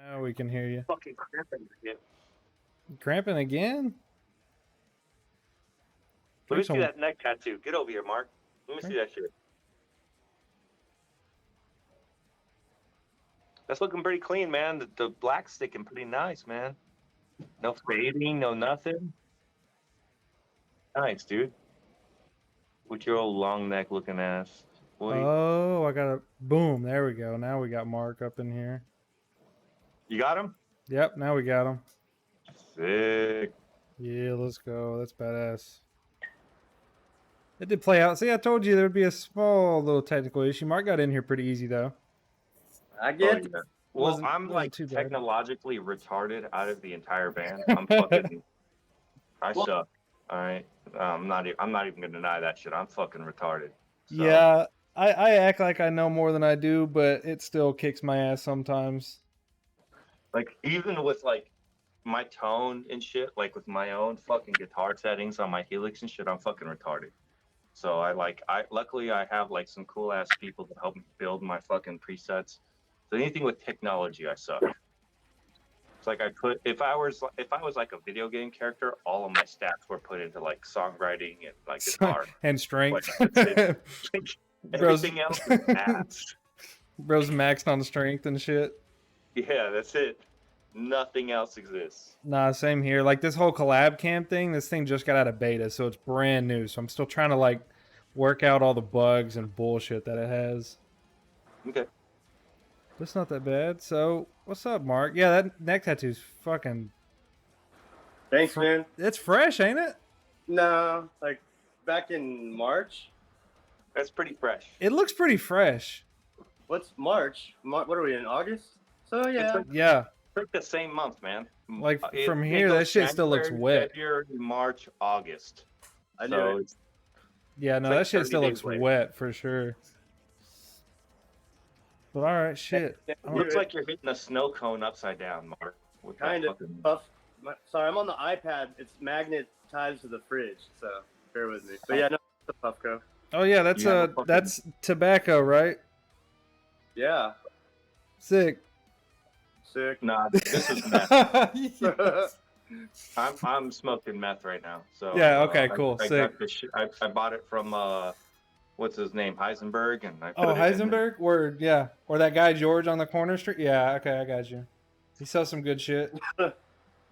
Now we can hear you. Fucking cramping again. Cramping again? Let me see that neck tattoo. Get over here, Mark. Let me see that shit. That's looking pretty clean, man. The black's sticking pretty nice, man. No fading, no nothing. Nice, dude. With your old long neck looking ass. Boy. Oh, I got a boom. There we go. Now we got Mark up in here. You got him? Yep, now we got him. Sick. Yeah, let's go. That's badass. It did play out. See, I told you there would be a small little technical issue. Mark got in here pretty easy, though. I get. Yeah. Well, I'm like technologically retarded out of the entire band. I'm fucking. I suck. All right. I'm not even gonna deny that shit. I'm fucking retarded. So. Yeah, I act like I know more than I do, but it still kicks my ass sometimes. Like even with like my tone and shit, like with my own fucking guitar settings on my Helix and shit, I'm fucking retarded. So luckily I have like some cool ass people to help me build my fucking presets. So anything with technology, I suck. It's like if I was like a video game character, all of my stats were put into like songwriting and like guitar and strength. Like, everything else is ass. Bro's maxed on strength and shit. Yeah, that's it. Nothing else exists. Nah, same here. Like this whole collab camp thing, this thing just got out of beta, so it's brand new. So I'm still trying to like work out all the bugs and bullshit that it has. Okay. That's not that bad. So, what's up, Mark? Yeah, that neck tattoo's fucking... Thanks, man. It's fresh, ain't it? No, like back in March. That's pretty fresh. It looks pretty fresh. What's March? What are we in, August? So, yeah. Yeah. It's like the same month, man. Like, from here, that shit still looks wet. February, March, August. I know. So yeah, no, that shit still looks wet, for sure. But alright, shit. It looks like you're hitting a snow cone upside down, Mark. Kind of puff. Sorry, I'm on the iPad. It's magnetized to the fridge, so bear with me. But yeah, no, it's a Puffco. Oh yeah, that's tobacco, right? Yeah. Sick. Nah, this is meth. I'm smoking meth right now. So yeah, okay, cool. Sick. I bought it from what's his name, Heisenberg, and I put Heisenberg? Word, yeah. Or that guy George on the corner street? Yeah, okay, I got you. He sells some good shit. I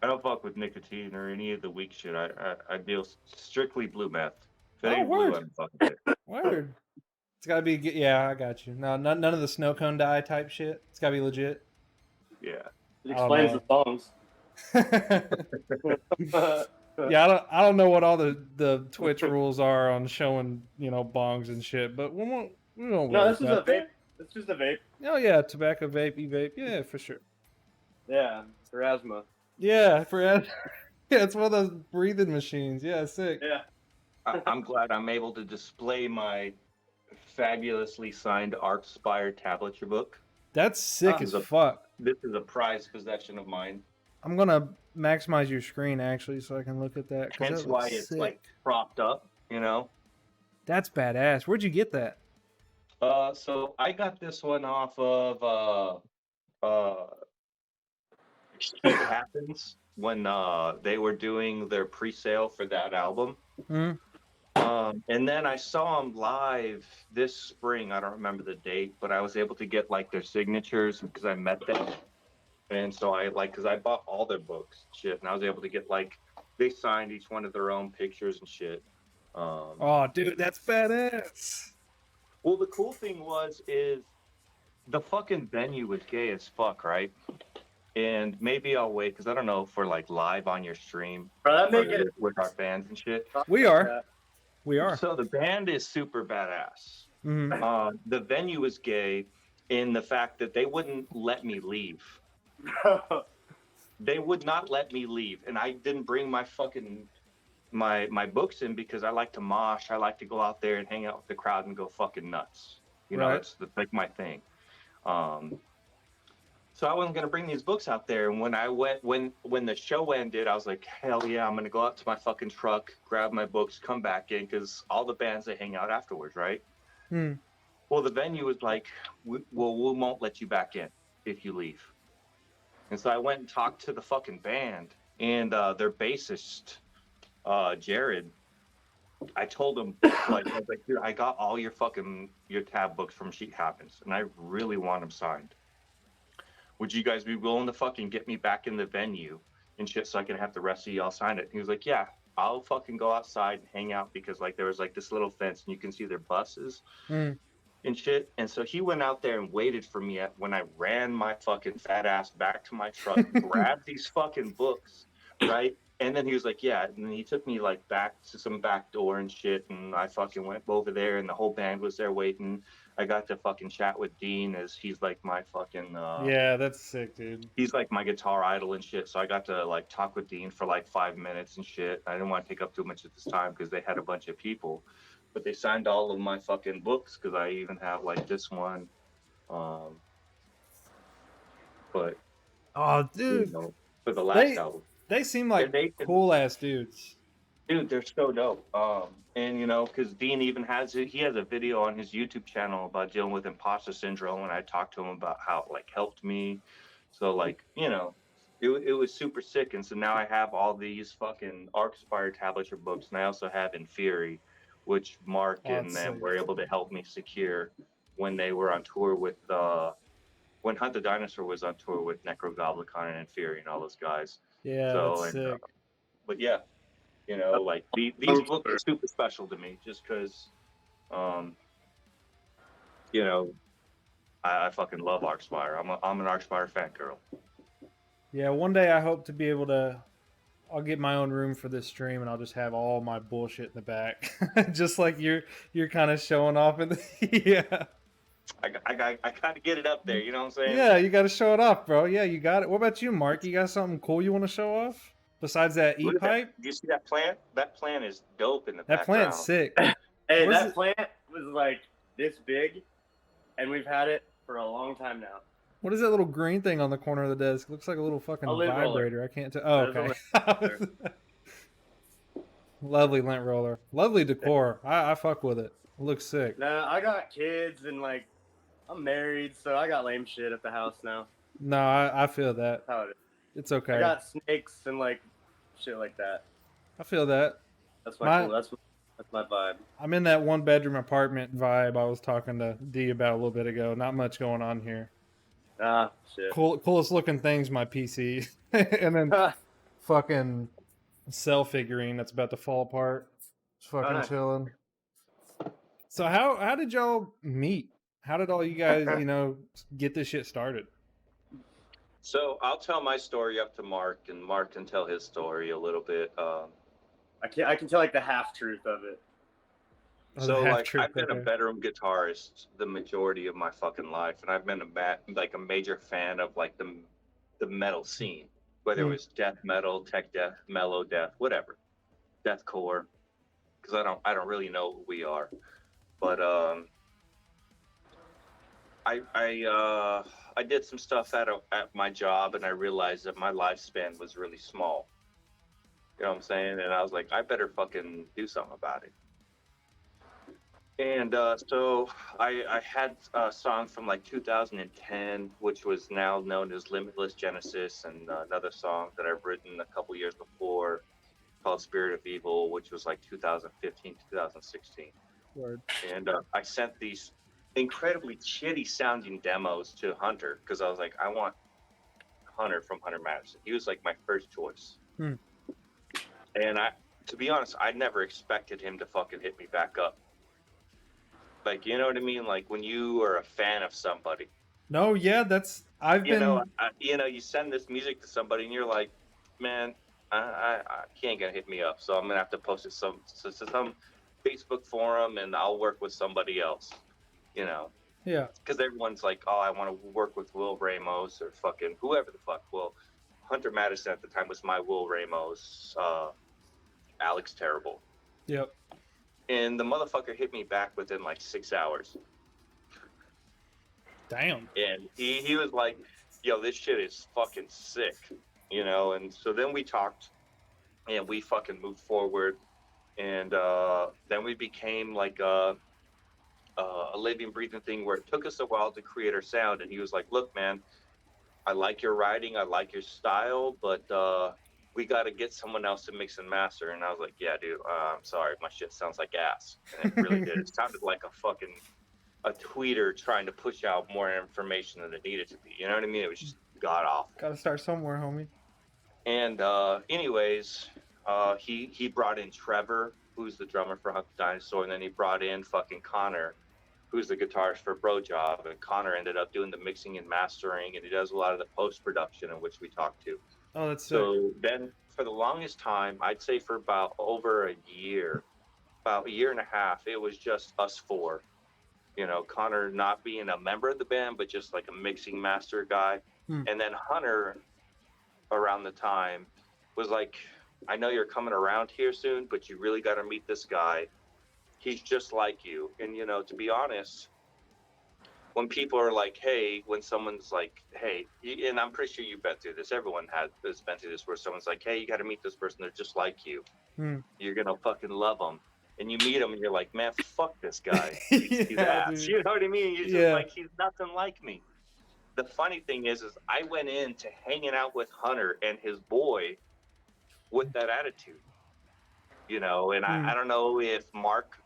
don't fuck with nicotine or any of the weak shit. I deal strictly blue meth. If it ain't blue, I'm fucking it. Word. It's gotta be. Yeah, I got you. No, none of the snow cone dye type shit. It's gotta be legit. Yeah. It I don't explains the songs. Yeah, I don't know what all the Twitch rules are on showing bongs and shit, but we won't No, worry this is a about vape. that. It's just a vape. Oh yeah, tobacco vape, e-vape, yeah, for sure. Yeah, for asthma. Yeah, yeah, it's one of those breathing machines. Yeah, sick. Yeah. I'm glad I'm able to display my fabulously signed Arcspire tablature book. That's sick Ah. as fuck. This is a prized possession of mine. I'm gonna maximize your screen actually so I can look at that. Hence that why looks it's sick. like propped up, That's badass. Where'd you get that? So I got this one off of Shit Happens when they were doing their pre-sale for that album. Hmm? And then I saw them live this spring. I don't remember the date, but I was able to get like their signatures because I met them. And so because I bought all their books, shit, and I was able to get they signed each one of their own pictures and shit. Oh, dude, that's badass. Well, the cool thing is the fucking venue was gay as fuck, right? And maybe I'll wait because I don't know if we're live on your stream Bro, that make it with our bands and shit. We are. We are. So the band is super badass. Mhm. The venue is gay in the fact that they wouldn't let me leave. They would not let me leave, and I didn't bring my fucking my books in because I like to mosh. I like to go out there and hang out with the crowd and go fucking nuts. Right. That's like my thing. So I wasn't gonna bring these books out there, and when I went, when the show ended, I was like, hell yeah, I'm gonna go out to my fucking truck, grab my books, come back in, because all the bands they hang out afterwards, right? Hmm. Well, the venue was like, we won't let you back in if you leave. And so I went and talked to the fucking band and their bassist, Jared. I told him, I was like, dude, I got all your tab books from Sheet Happens, and I really want them signed. Would you guys be willing to fucking get me back in the venue and shit so I can have the rest of y'all sign it? And he was like, yeah, I'll fucking go outside and hang out because there was this little fence and you can see their buses and shit. And so he went out there and waited for me when I ran my fucking fat ass back to my truck, grabbed these fucking books, right? And then he was like, yeah. And then he took me back to some back door and shit. And I fucking went over there and the whole band was there waiting. I got to fucking chat with Dean as he's my fucking yeah, that's sick, dude. He's my guitar idol and shit. So I got to talk with Dean for 5 minutes and shit. I didn't want to take up too much of this time because they had a bunch of people, but they signed all of my fucking books because I even have this one. But oh, dude, for the last album, they seem like cool ass dudes. Dude, they're so dope. And because Dean even has a video on his YouTube channel about dealing with imposter syndrome, and I talked to him about how it helped me. So it was super sick. And so now I have all these fucking Arcspire tablature books, and I also have In Fury, which Mark and them were able to help me secure when they were on tour with when Hunt the Dinosaur was on tour with Necrogoblicon and In Fury and all those guys. Yeah, so, that's sick. But yeah. These books are super special to me just because, I fucking love Arcspire. I'm an Arcspire fangirl. Yeah, one day I hope to be able to. I'll get my own room for this stream, and I'll just have all my bullshit in the back, just like you're kind of showing off in the yeah. I gotta get it up there. You know what I'm saying? Yeah, you got to show it off, bro. Yeah, you got it. What about you, Mark? You got something cool you want to show off? Besides that E-pipe? Do you see that plant? That plant is dope in the background. That plant's sick. Hey, that plant was this big, and we've had it for a long time now. What is that little green thing on the corner of the desk? It looks like a little fucking vibrator. Roller. I can't tell. Oh, okay. Lovely lint roller. Lovely decor. I fuck with it. It looks sick. Nah, I got kids and I'm married, so I got lame shit at the house now. No, I feel that. That's how it is. It's okay. I got snakes and shit like that. I feel that. That's that's my vibe. I'm in that one bedroom apartment vibe I was talking to D about a little bit ago. Not much going on here. Ah, shit. Coolest looking thing's my PC. And then fucking cell figurine that's about to fall apart. It's fucking chilling. So how did y'all meet? How did all you guys, get this shit started? So I'll tell my story up to Mark, and Mark can tell his story a little bit. I can tell like the half truth of it. Oh, the So half like truth, I've been a okay. bedroom guitarist the majority of my fucking life, and I've been a major fan of like the metal scene, whether it Hmm. was death metal, tech death, mellow death, whatever, deathcore. Because I don't really know who we are, but I did some stuff at my job, and I realized that my lifespan was really small. You know what I'm saying? And I was like, I better fucking do something about it. And so I had a song from like 2010, which was now known as Limitless Genesis, and another song that I've written a couple years before called Spirit of Evil, which was like 2015, 2016. Word. And I sent these incredibly shitty sounding demos to Hunter because I was like, I want Hunter from Hunter Madison. He was like my first choice. Hmm. And to be honest, I never expected him to fucking hit me back up. Like, you know what I mean? Like when you are a fan of somebody, No, yeah, I've been. you send this music to somebody and you're like, man, he ain't gonna hit me up, so I'm gonna have to post it some Facebook forum, and I'll work with somebody else, you know, Yeah. because everyone's like, oh, I want to work with Will Ramos or fucking whoever the fuck. Well, Hunter Madison at the time was my Will Ramos, Alex Terrible, Yep. and the motherfucker hit me back within like 6 hours. Damn. And he was like, yo, this shit is fucking sick, and so then we talked and we fucking moved forward, and then we became like a living breathing thing where it took us a while to create our sound. And he was like, look, man, I like your writing, I like your style, but we got to get someone else to mix and master. And I was like, yeah, dude, I'm sorry, my shit sounds like ass. And it really did. It sounded like a tweeter trying to push out more information than it needed to be. You know what I mean? It was just god awful. Gotta start somewhere, homie. And anyways, he brought in Trevor, who's the drummer for Hunt the Dinosaur, and then he brought in fucking Connor, who's the guitarist for Bro Job, and Connor ended up doing the mixing and mastering, and he does a lot of the post production, in which we talked to. Oh, that's sick. So then, for the longest time, I'd say for about over a year, about a year and a half, it was just us four. Connor not being a member of the band, but just like a mixing master guy. Hmm. And then Hunter, around the time, was like, I know you're coming around here soon, but you really got to meet this guy. He's just like you. And, to be honest, when people are like, hey, when someone's like, hey, and I'm pretty sure you've been through this. Everyone has been through this, where someone's like, hey, you got to meet this person. They're just like you. Hmm. You're going to fucking love them. And you meet him and you're like, man, fuck this guy. He's Yeah, ass. dude. You know what I mean? You're just like, he's nothing like me. The funny thing is I went into hanging out with Hunter and his boy with that attitude, and I don't know if Mark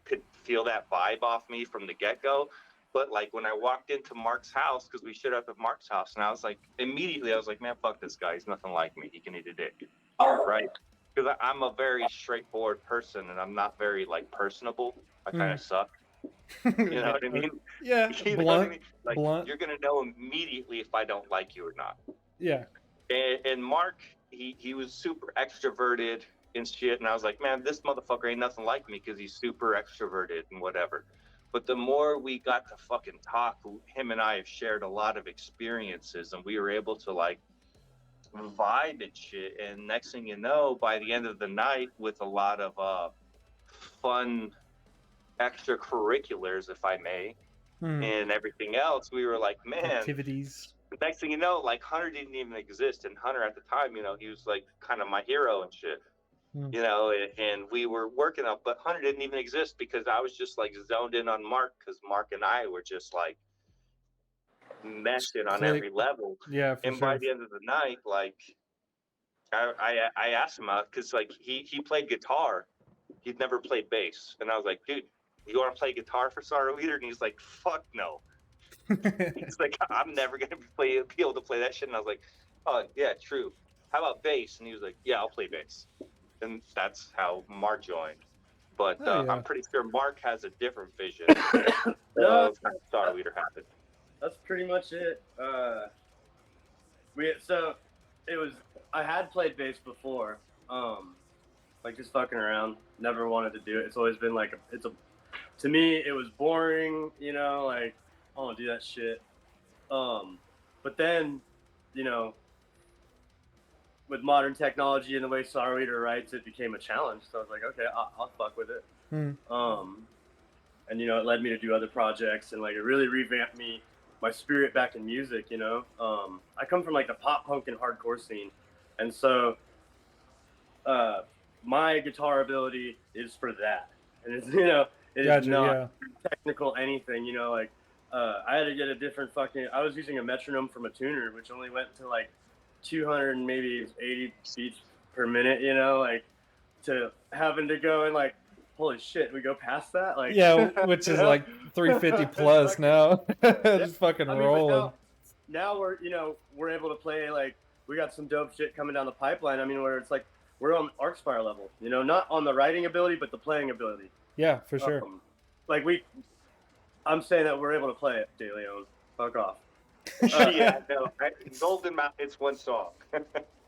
could feel that vibe off me from the get-go, but like when I walked into Mark's house, because we showed up at Mark's house, and I was like, immediately I was like, man, fuck this guy. He's nothing like me. He can eat a dick, right? Because I'm a very straightforward person, and I'm not very like personable. I kind of suck. You know what I mean? Yeah, you blunt. Know what I mean? Like, blunt. you're gonna know immediately if I don't like you or not. Yeah. And Mark, he was super extroverted and shit, and I was like, man, this motherfucker ain't nothing like me because he's super extroverted and whatever. But the more we got to fucking talk, him and I have shared a lot of experiences, and we were able to like vibe and shit. And next thing you know, by the end of the night, with a lot of fun extracurriculars, if I may, and everything else, we were like, man, activities. Next thing you know, like Hunter didn't even exist, and Hunter at the time, he was like kind of my hero and shit, and we were working up, but Hunter didn't even exist because I was just like zoned in on Mark, because Mark and I were just like meshing on every level. Yeah, for and sure. By the end of the night, like I asked him out because like he played guitar, he'd never played bass, and I was like, dude, you want to play guitar for Sorrow Eater? And he's like, fuck no. He's like, I'm never gonna be able to play that shit. And I was like, oh yeah, true. How about bass? And he was like, yeah, I'll play bass. And that's how Mark joined. But Oh, yeah. I'm pretty sure Mark has a different vision No, of how Star Leader happened. that's pretty much it. So it was I had played bass before, like just fucking around. Never wanted to do it. It's always been like to me it was boring, you know, like I don't do that shit. But then, you know, with modern technology and the way Star Leader writes, it became a challenge. So I was like, okay, I'll fuck with it. And you know, it led me to do other projects, and like it really revamped my spirit back in music. You know, I come from like the pop punk and hardcore scene, and so my guitar ability is for that, and it's it is not technical anything. You know, like I had to get a different fucking. I was using a metronome from a tuner, which only went to like 200 and maybe 80 beats per minute. You know, like to having to go and like. Holy shit, we go past that? Like which is like 350 plus now. Just fucking rolling. Now we're we're able to play, like we got some dope shit coming down the pipeline. I mean, where it's like we're on Arcspire level, not on the writing ability but the playing ability. Yeah, for sure. I'm saying that we're able to play it, De Leon. Fuck off. Yeah, no, Golden Mountain, it's one song.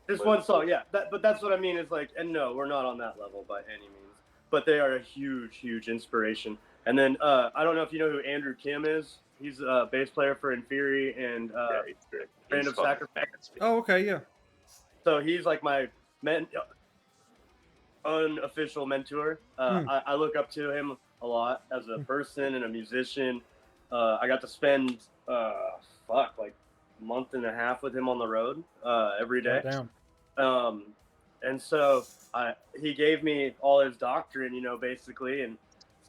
Just one song, yeah. But that's what I mean is like, and no, we're not on that level by any means. But they are a huge, huge inspiration. And then I don't know if you know who Andrew Kim is. He's a bass player for Inferi and Brand of Sacrifice. Oh, okay, yeah. So he's like my unofficial mentor. I look up to him a lot as a person and a musician. I got to spend like a month and a half with him on the road every day. And so he gave me all his doctrine, basically. And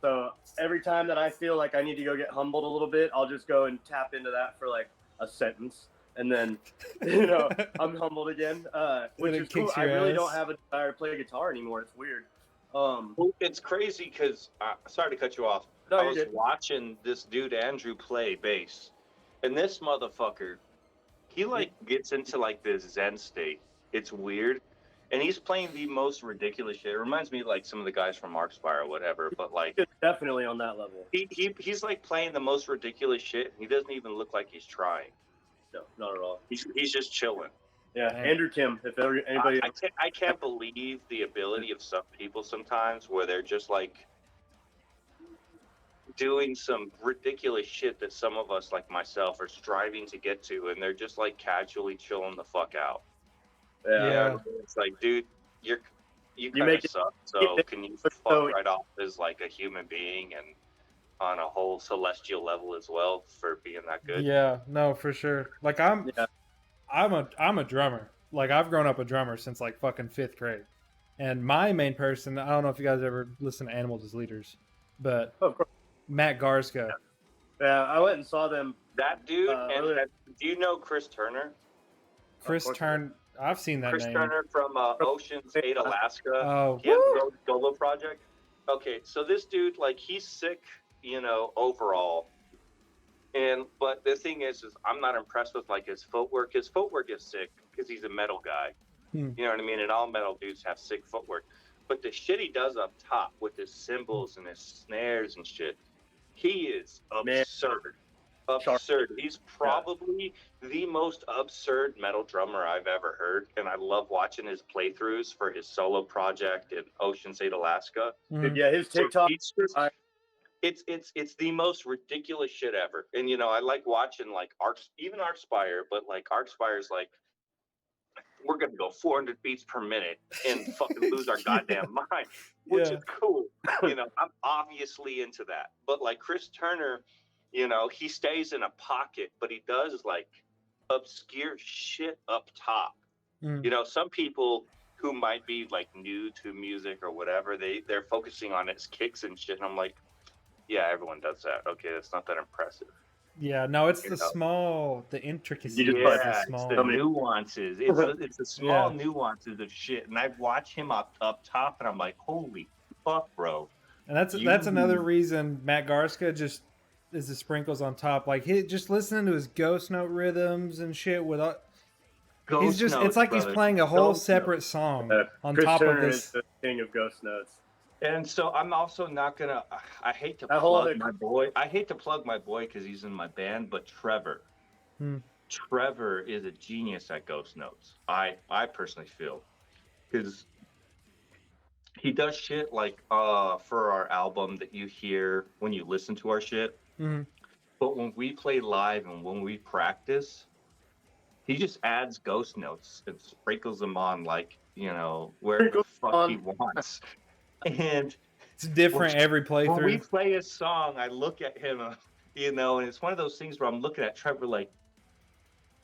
so every time that I feel like I need to go get humbled a little bit, I'll just go and tap into that for like a sentence. And then, I'm humbled again, which is cool. I really don't have a desire to play guitar anymore. It's weird. Well, it's crazy because, sorry to cut you off. No, I was watching this dude, Andrew, play bass. And this motherfucker, he like gets into like this Zen state. It's weird. And he's playing the most ridiculous shit. It reminds me of like some of the guys from Arcspire or whatever, but like it's definitely on that level. He's like playing the most ridiculous shit. He doesn't even look like he's trying. No, not at all. He's just chilling. Yeah, Andrew Kim. If anybody, I can't believe the ability of some people sometimes where they're just like doing some ridiculous shit that some of us like myself are striving to get to, and they're just like casually chilling the fuck out. Yeah. It's like, dude, you kind of suck. So can you fuck right off as like a human being and on a whole celestial level as well for being that good? Yeah, no, for sure. Like I'm a drummer. Like I've grown up a drummer since like fucking 5th grade. And my main person, I don't know if you guys ever listen to Animals as Leaders, but Matt Garska. Yeah, I went and saw them. That dude. Do you know Chris Turner? Chris Turner. I've seen that Chris name. Turner from Ocean's 8 Alaska. Oh, he has a solo project. Okay, so this dude, like, he's sick, overall. But the thing is I'm not impressed with like his footwork. His footwork is sick because he's a metal guy. You know what I mean? And all metal dudes have sick footwork. But the shit he does up top with his cymbals and his snares and shit, he is absurd. Absurd. He's probably the most absurd metal drummer I've ever heard, and I love watching his playthroughs for his solo project in Ocean's 8 Alaska. Yeah, his TikTok. It's the most ridiculous shit ever. And I like watching like even Arcspire, but like Arcspire's like, we're gonna go 400 beats per minute and fucking lose our goddamn mind, which is cool. I'm obviously into that. But like Chris Turner, he stays in a pocket, but he does like obscure shit up top. Some people who might be like new to music or whatever, they're focusing on its kicks and shit. And I'm like, yeah, everyone does that. Okay, that's not that impressive. Yeah, no, it's the intricacies. It's the nuances. It's the small nuances of shit. And I watch him up top, and I'm like, holy fuck, bro. And that's another reason Matt Garska just is the sprinkles on top. Like just listening to his ghost note rhythms and shit it's like he's playing a whole separate song on Chris top Turner of this. is the king of ghost notes. And so I'm also not gonna. I hate to That whole plug other. my boy. I hate to plug my boy because he's in my band. But Trevor, Hmm. Trevor is a genius at ghost notes. I personally feel because he does shit like for our album that you hear when you listen to our shit. Hmm. But when we play live and when we practice, he just adds ghost notes and sprinkles them on like wherever the Sprinkle fuck he on. wants. And It's when, different every when we playthrough. play a song, I look at him, and it's one of those things where I'm looking at Trevor like,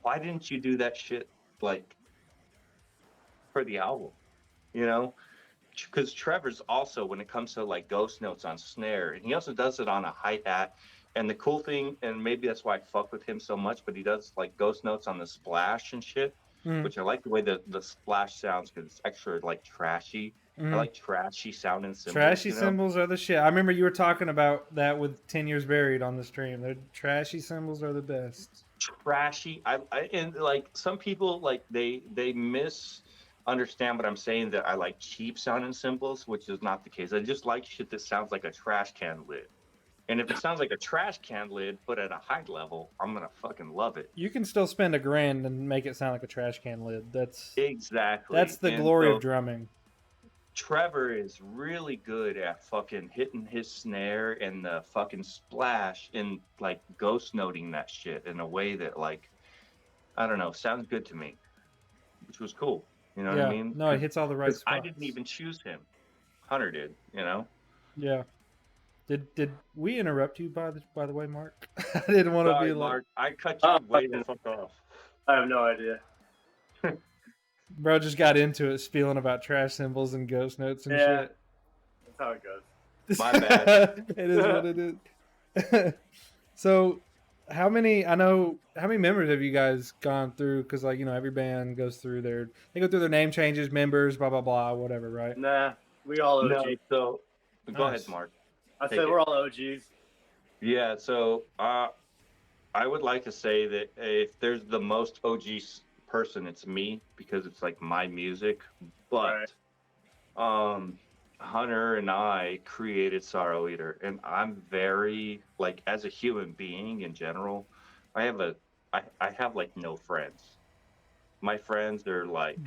why didn't you do that shit like for the album? You know, because Trevor's also when it comes to like ghost notes on snare, and he also does it on a hi hat. And the cool thing, and maybe that's why I fuck with him so much, but he does like ghost notes on the splash and shit, Mm. which I like the way the splash sounds because it's extra like trashy. I Mm. like trashy sounding cymbals, Trashy cymbals are the shit. I remember you were talking about that with 10 Years Buried on the stream. The trashy cymbals are the best. Trashy. And like some people like they misunderstand what I'm saying that I like cheap sounding cymbals, which is not the case. I just like shit that sounds like a trash can lid. And if it sounds like a trash can lid, but at a high level, I'm gonna fucking love it. You can still spend $1,000 and make it sound like a trash can lid. That's Exactly. the And glory of so drumming. Trevor is really good at fucking hitting his snare and the fucking splash and like ghost noting that shit in a way that like I don't know, sounds good to me, which was cool. You know what I Yeah. mean? No, it hits all the right Because I didn't spots. even choose him. Hunter did, you know? Yeah. Did we interrupt you by the way, Mark? I didn't want to be Sorry, like, Mark. I cut Oh, you way the fuck off. I have no idea. bro just got into it spieling about trash cymbals and ghost notes and Yeah, shit. that's how it goes. My bad. It is what it is. So, how many members have you guys gone through? Because like every band goes through they go through their name changes, members, blah blah blah, whatever, right? Nah, we all No, OG. so go ahead, Nice. Mark. I Take said it. we're all OGs. Yeah, so I would like to say that if there's the most OG person, it's me because it's like my music. Right. But Hunter and I created Sorrow Eater, and I'm very like as a human being in general, I have a I have like no friends. My friends are like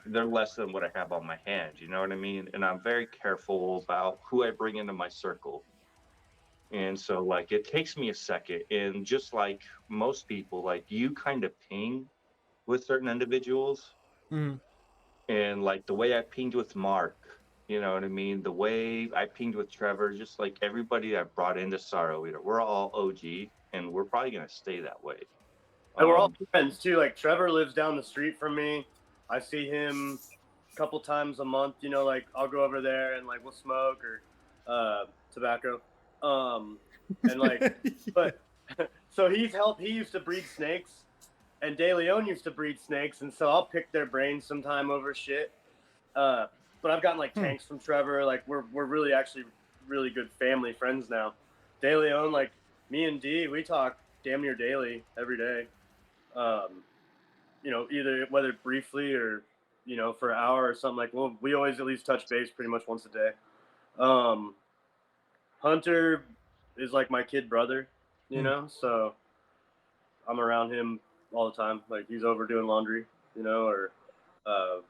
they're less than what I have on my hand, you know what I mean? And I'm very careful about who I bring into my circle. And so like it takes me a second. And just like most people, like you kind of ping with certain individuals. Mm. And like the way I pinged with Mark, you know what I mean? The way I pinged with Trevor, just like everybody I brought into Sorrow Eater, we're all OG and we're probably gonna stay that way. And we're all Um, friends too. Like Trevor lives down the street from me. I see him a couple times a month. Like I'll go over there and like we'll smoke or tobacco. And like, but so he's helped. He used to breed snakes, and De Leon used to breed snakes, and so I'll pick their brains sometime over shit. But I've gotten like tanks from Trevor. Like we're really actually really good family friends now. De Leon, like me and D, we talk damn near daily every day. Either whether briefly or for an hour or something like. Well, we always at least touch base pretty much once a day. Hunter is like my kid brother, so I'm around him all the time. Like he's over doing laundry, or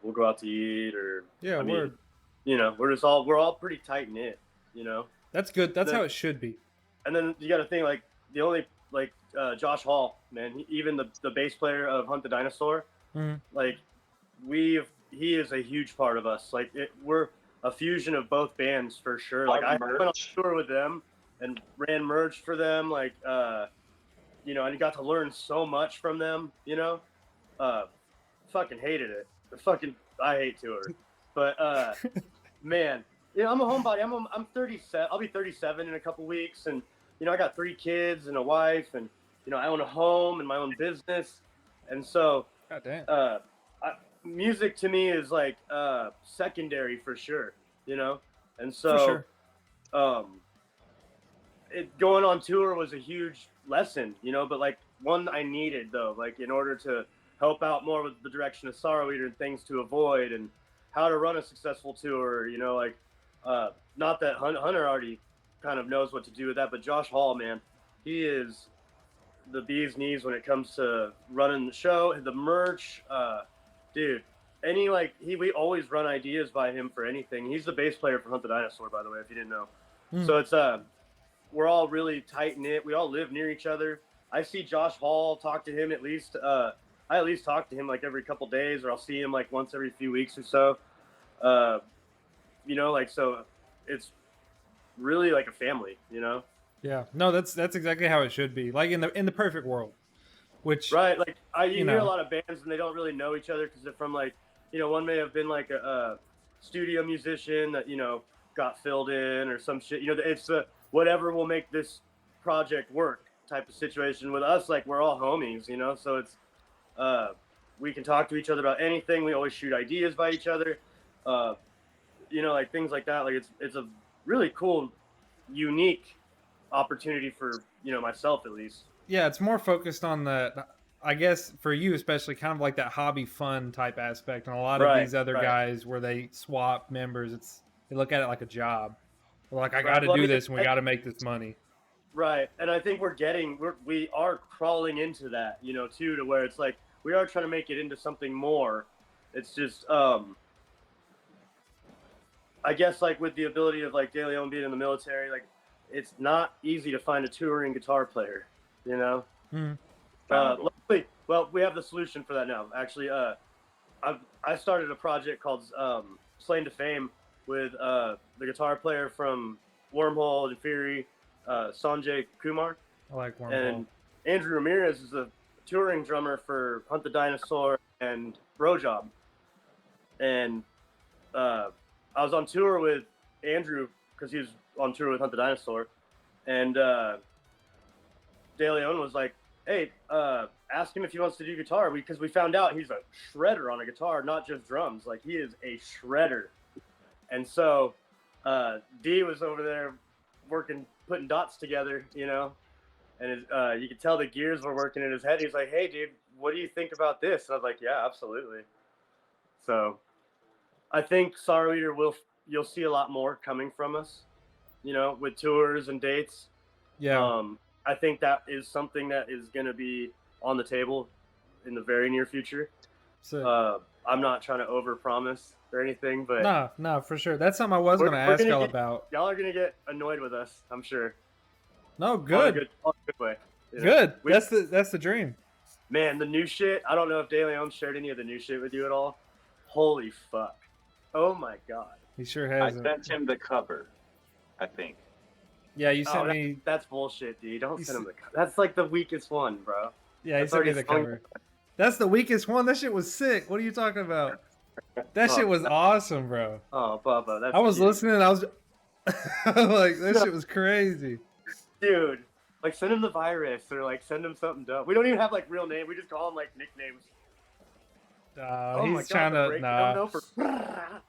we'll go out to eat, or Yeah, word. we're all pretty tight knit, That's good. That's how it should be. And then you got to think like the only like Josh Hall, man, even the bass player of Hunt the Dinosaur, like he is a huge part of us. Like we're a fusion of both bands for sure. Like I went on tour with them and ran merch for them. Like and you got to learn so much from them. Fucking hated it. I hate tour, but man, I'm a homebody. I'm 37. I'll be 37 in a couple weeks, and I got 3 kids and a wife, and I own a home and my own business, and so God damn. Music to me is like secondary for sure, and so going on tour was a huge lesson, but like one I needed though, like in order to help out more with the direction of Sorrow Eater and things to avoid, and how to run a successful tour. You know, like not that Hunter already kind of knows what to do with that, but Josh Hall, man, he is the bee's knees when it comes to running the show, the merch, dude. We always run ideas by him for anything. He's the bass player for Hunt the Dinosaur, by the way, if you didn't know. So it's we're all really tight knit. We all live near each other. I see Josh Hall, talk to him at least. I at least talk to him like every couple days, or I'll see him like once every few weeks or so. You know, like, so it's really like a family, you know? Yeah, no, that's exactly how it should be. Like in the perfect world, which right. Like you hear know. a lot of bands and they don't really know each other because they're from like, you know, one may have been like a studio musician that, you know, got filled in or some shit. You know, it's whatever will make this project work type of situation. With us, like, we're all homies, you know, so it's we can talk to each other about anything. We always shoot ideas by each other, you know, like things like that. Like it's a really cool, unique opportunity for, you know, myself at least. Yeah, it's more focused on I guess for you especially, kind of like that hobby fun type aspect. And a lot of these other guys where they swap members, they look at it like a job. They're like, I got to do this and we got to make this money. Right, and I think we are crawling into that, you know, too, to where it's like we are trying to make it into something more. It's just, I guess, like with the ability of like De Leon being in the military, like it's not easy to find a touring guitar player, you know. Luckily, well, we have the solution for that now. Actually, I started a project called Slain to Fame with the guitar player from Wormhole and Fury, Sanjay Kumar. I like Wormhole. And Andrew Ramirez is a touring drummer for Hunt the Dinosaur and Bro Job. And I was on tour with Andrew because he was on tour with Hunt the Dinosaur. And De Leon was like, hey, ask him if he wants to do guitar, because we found out he's a shredder on a guitar, not just drums. Like, he is a shredder. And so D was over there working, putting dots together, you know, and you could tell the gears were working in his head. He's like, hey, dude, what do you think about this? And I was like, yeah, absolutely. So I think Sorrow Eater you'll see a lot more coming from us, you know, with tours and dates. Yeah. I think that is something that is going to be on the table in the very near future. So I'm not trying to overpromise or anything, but no, for sure. That's something I was going to ask y'all about. Y'all are going to get annoyed with us, I'm sure. No, good. On a good way. You know? Good. That's the dream. Man, the new shit. I don't know if De Leon shared any of the new shit with you at all. Holy fuck. Oh my god. He sure has. I sent him the cover, I think. Yeah, you sent me. That's bullshit, dude. Don't send him the cover. That's like the weakest one, bro. Yeah, he sent me the cover. That's the weakest one. That shit was sick. What are you talking about? That shit was awesome, bro. Oh, Bubba, that's I was listening. I was like, that shit was crazy, dude. Like, send him the virus, or like send him something dumb. We don't even have like real name. We just call him like nicknames. He's trying to. Nah.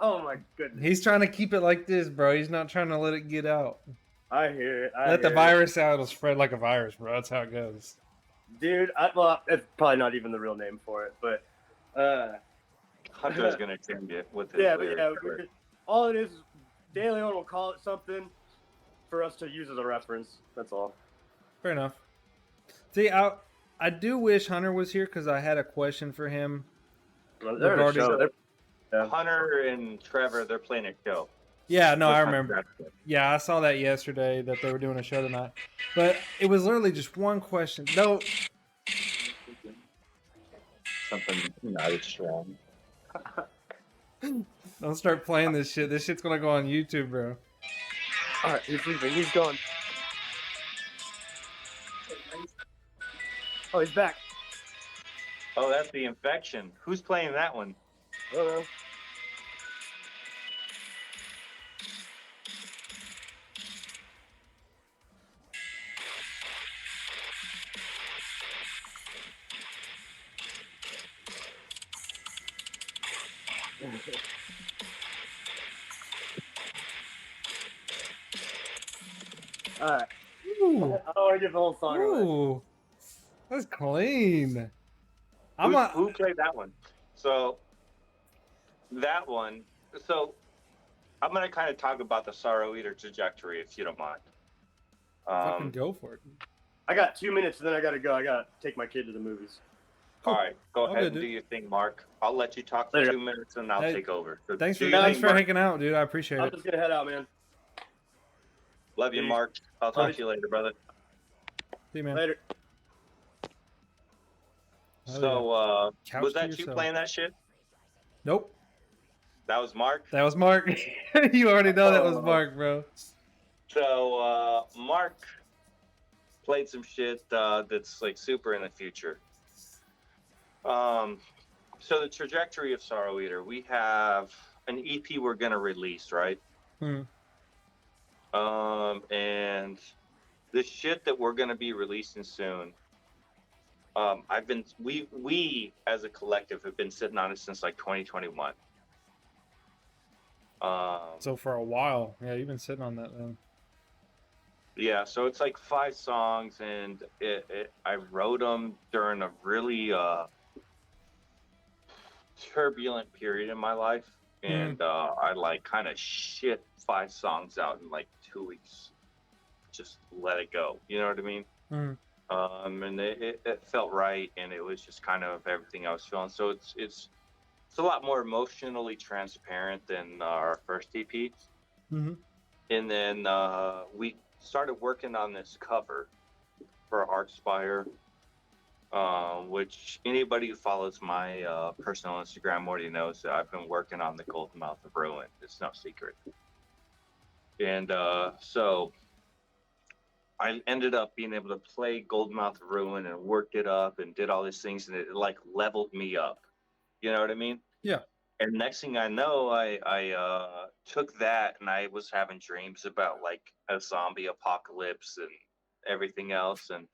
Oh my goodness. He's trying to keep it like this, bro. He's not trying to let it get out. I hear it. Let the virus out. It'll spread like a virus, bro. That's how it goes. Dude, well, it's probably not even the real name for it, but Hunter's gonna change it with his all it is De Leon will call it something for us to use as a reference. That's all. Fair enough. See, I do wish Hunter was here because I had a question for him. Hunter and Trevor, they're playing a show. Yeah, no, I remember. Yeah, I saw that yesterday that they were doing a show tonight. But it was literally just one question. No. Something not as strong. Don't start playing this shit. This shit's going to go on YouTube, bro. All right, he's leaving. He's gone. Oh, he's back. Oh, that's the infection. Who's playing that one? I don't know. Alright. I don't want to give the whole song away. That's clean. Who played that one? So that one so I'm gonna kind of talk about the Sorrow Eater trajectory, if you don't mind. Fucking go for it. I got 2 minutes and then I gotta go. I gotta take my kid to the movies. All right, go All ahead good, and dude. do your thing, Mark. I'll let you talk for Later. 2 minutes and I'll Hey, take over. So Thanks do for your thanks thing, for Mark. hanging out, dude. I appreciate I'm it. just gonna head out, man. Love you, Peace. Mark. I'll talk to you later, brother. See you, man. Later. Oh, So, Couch was to that you yourself. playing that shit? Nope. That was Mark? That was Mark. You already know that was Mark, bro. So, Mark played some shit that's like super in the future. So the trajectory of Sorrow Eater, we have an EP we're gonna release, right? And the shit that we're gonna be releasing soon. We as a collective have been sitting on it since like 2021. So for a while, yeah, you've been sitting on that then. Yeah, so it's like 5 songs, and I wrote them during a really turbulent period in my life, and I like kind of shit 5 songs out in like 2 weeks. Just let it go, you know what I mean? And it felt right, and it was just kind of everything I was feeling. So it's a lot more emotionally transparent than our first EP. And then we started working on this cover for Archspire, which anybody who follows my personal Instagram already knows that I've been working on the Golden Mouth of Ruin. It's no secret. And so I ended up being able to play Golden Mouth of Ruin and worked it up and did all these things, and it like leveled me up. You know what I mean? Yeah. And next thing I know, I took that, and I was having dreams about like a zombie apocalypse and everything else. And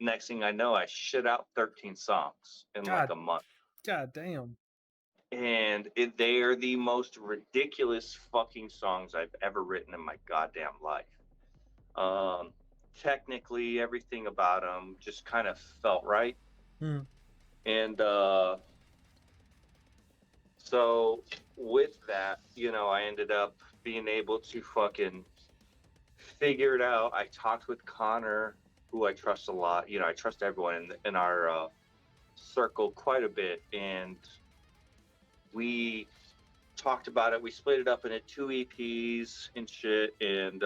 next thing I know, I shit out 13 songs in like a month. God damn. And they are the most ridiculous fucking songs I've ever written in my goddamn life. Technically, everything about them just kind of felt right. And so with that, you know, I ended up being able to fucking figure it out. I talked with Connor, who I trust a lot. You know, I trust everyone in our circle quite a bit, and we talked about it. We split it up into 2 EPs and shit, and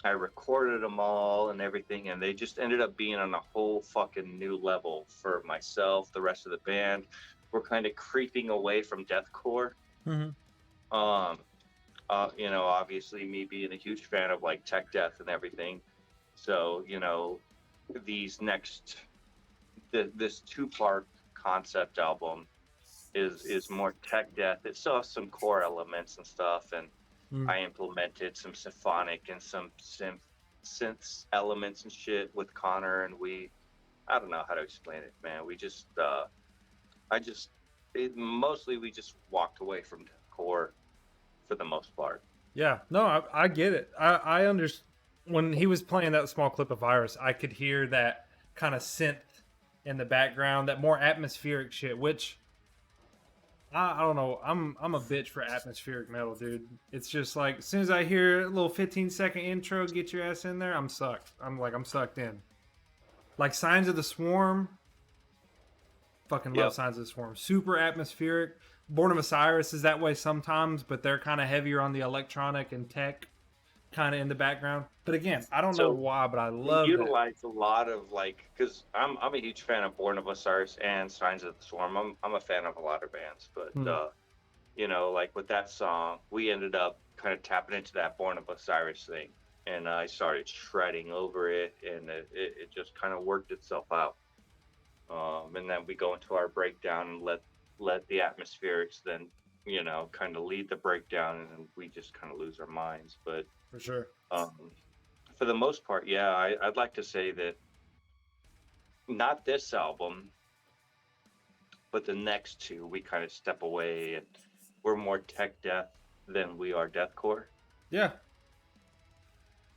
I recorded them all and everything, and they just ended up being on a whole fucking new level for myself, the rest of the band. We're kind of creeping away from deathcore. You know, obviously me being a huge fan of like tech death and everything. So, you know, this 2-part concept album is more tech death. It still has some core elements and stuff, and I implemented some symphonic and some synth elements and shit with Connor, and I don't know how to explain it, man. We just mostly we just walked away from core for the most part. Yeah, no, I get it. I understand. When he was playing that small clip of Virus, I could hear that kind of synth in the background, that more atmospheric shit, which I don't know. I'm a bitch for atmospheric metal, dude. It's just like as soon as I hear a little 15-second intro, get your ass in there, I'm sucked. I'm sucked in. Like Signs of the Swarm. Fucking love Signs of the Swarm. Super atmospheric. Born of Osiris is that way sometimes, but they're kind of heavier on the electronic and tech kind of in the background. But again, I don't know why, but I love it. Utilize a lot of like, because I'm a huge fan of Born of Osiris and Signs of the Swarm. I'm a fan of a lot of bands, but you know, like with that song, we ended up kind of tapping into that Born of Osiris thing, and I started shredding over it, and it just kind of worked itself out. And then we go into our breakdown and let the atmospherics then, you know, kind of lead the breakdown, and we just kind of lose our minds. But for sure, for the most part, yeah, I'd like to say that not this album, but the next 2, we kind of step away, and we're more tech death than we are deathcore. Yeah.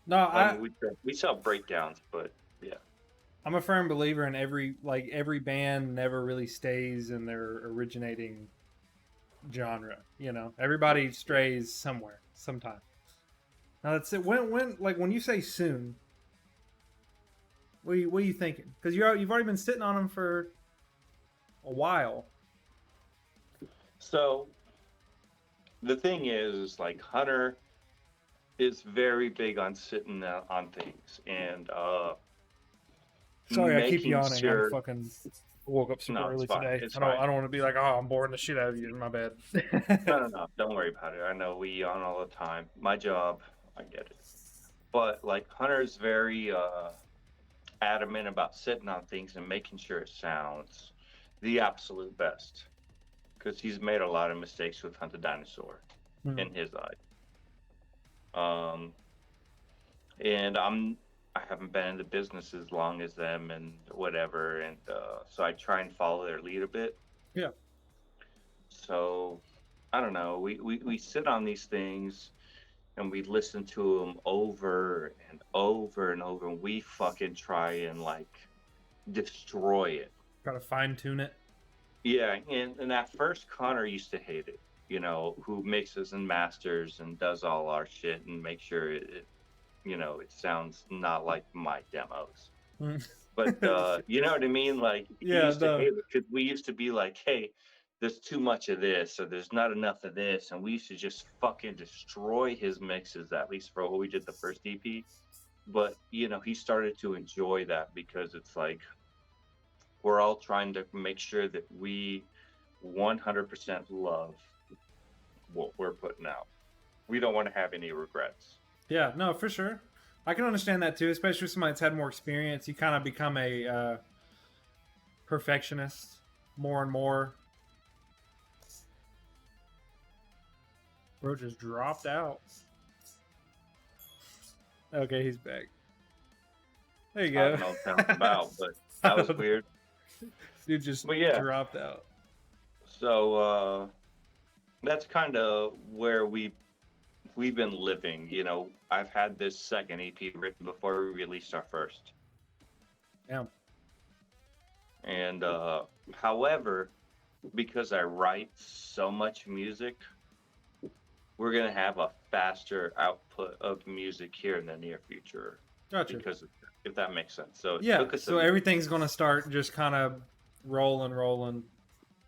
No, we saw breakdowns, but yeah. I'm a firm believer in every band never really stays in their originating genre. You know, everybody strays somewhere, sometime. Now that's it. When you say soon, what are you thinking? Because you've already been sitting on them for a while. So the thing is like Hunter is very big on sitting on things and Sorry, I keep making yawning. sure. I'm fucking woke up super No, it's early fine. today. It's I fine. don't want to be like, oh, I'm boring the shit out of you. My bad. No. Don't worry about it. I know we yawn all the time. My job, I get it. But like Hunter's very adamant about sitting on things and making sure it sounds the absolute best. Because he's made a lot of mistakes with Hunt the Dinosaur in his eye. And I haven't been in the business as long as them and whatever, and so I try and follow their lead a bit. Yeah. So I don't know. We sit on these things and we listen to them over and over and over, and we fucking try and like destroy it. Try to fine tune it. Yeah, and at first Connor used to hate it. You know, who mixes and masters and does all our shit and make sure it it sounds not like my demos. But you know what I mean? Like he used to hate it because we used to be like, hey, there's too much of this or there's not enough of this, and we used to just fucking destroy his mixes, at least for what we did the first EP. But he started to enjoy that because it's like we're all trying to make sure that we 100% love what we're putting out. We don't want to have any regrets. Yeah, no, for sure. I can understand that too, especially with somebody that's had more experience. You kind of become a perfectionist more and more. Bro just dropped out. Okay, he's back. There you go. I don't know what that was about, but that was weird. Dude just dropped out. So that's kind of where we've been living. I've had this second EP written before we released our first. Yeah. And however, because I write so much music, we're gonna have a faster output of music here in the near future. Gotcha. Because if that makes sense. So so everything's gonna start just kind of rolling.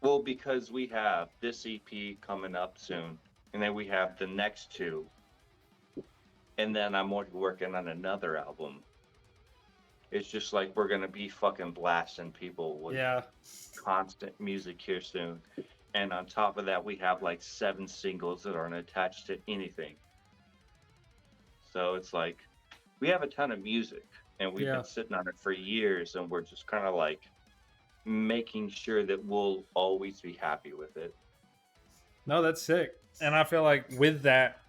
Well, because we have this EP coming up soon, and then we have the next two, and then I'm working on another album. It's just like we're gonna be fucking blasting people with constant music here soon. And on top of that, we have like 7 singles that aren't attached to anything. So it's like we have a ton of music, and we've been sitting on it for years, and we're just kind of like making sure that we'll always be happy with it. No, that's sick. And I feel like with that,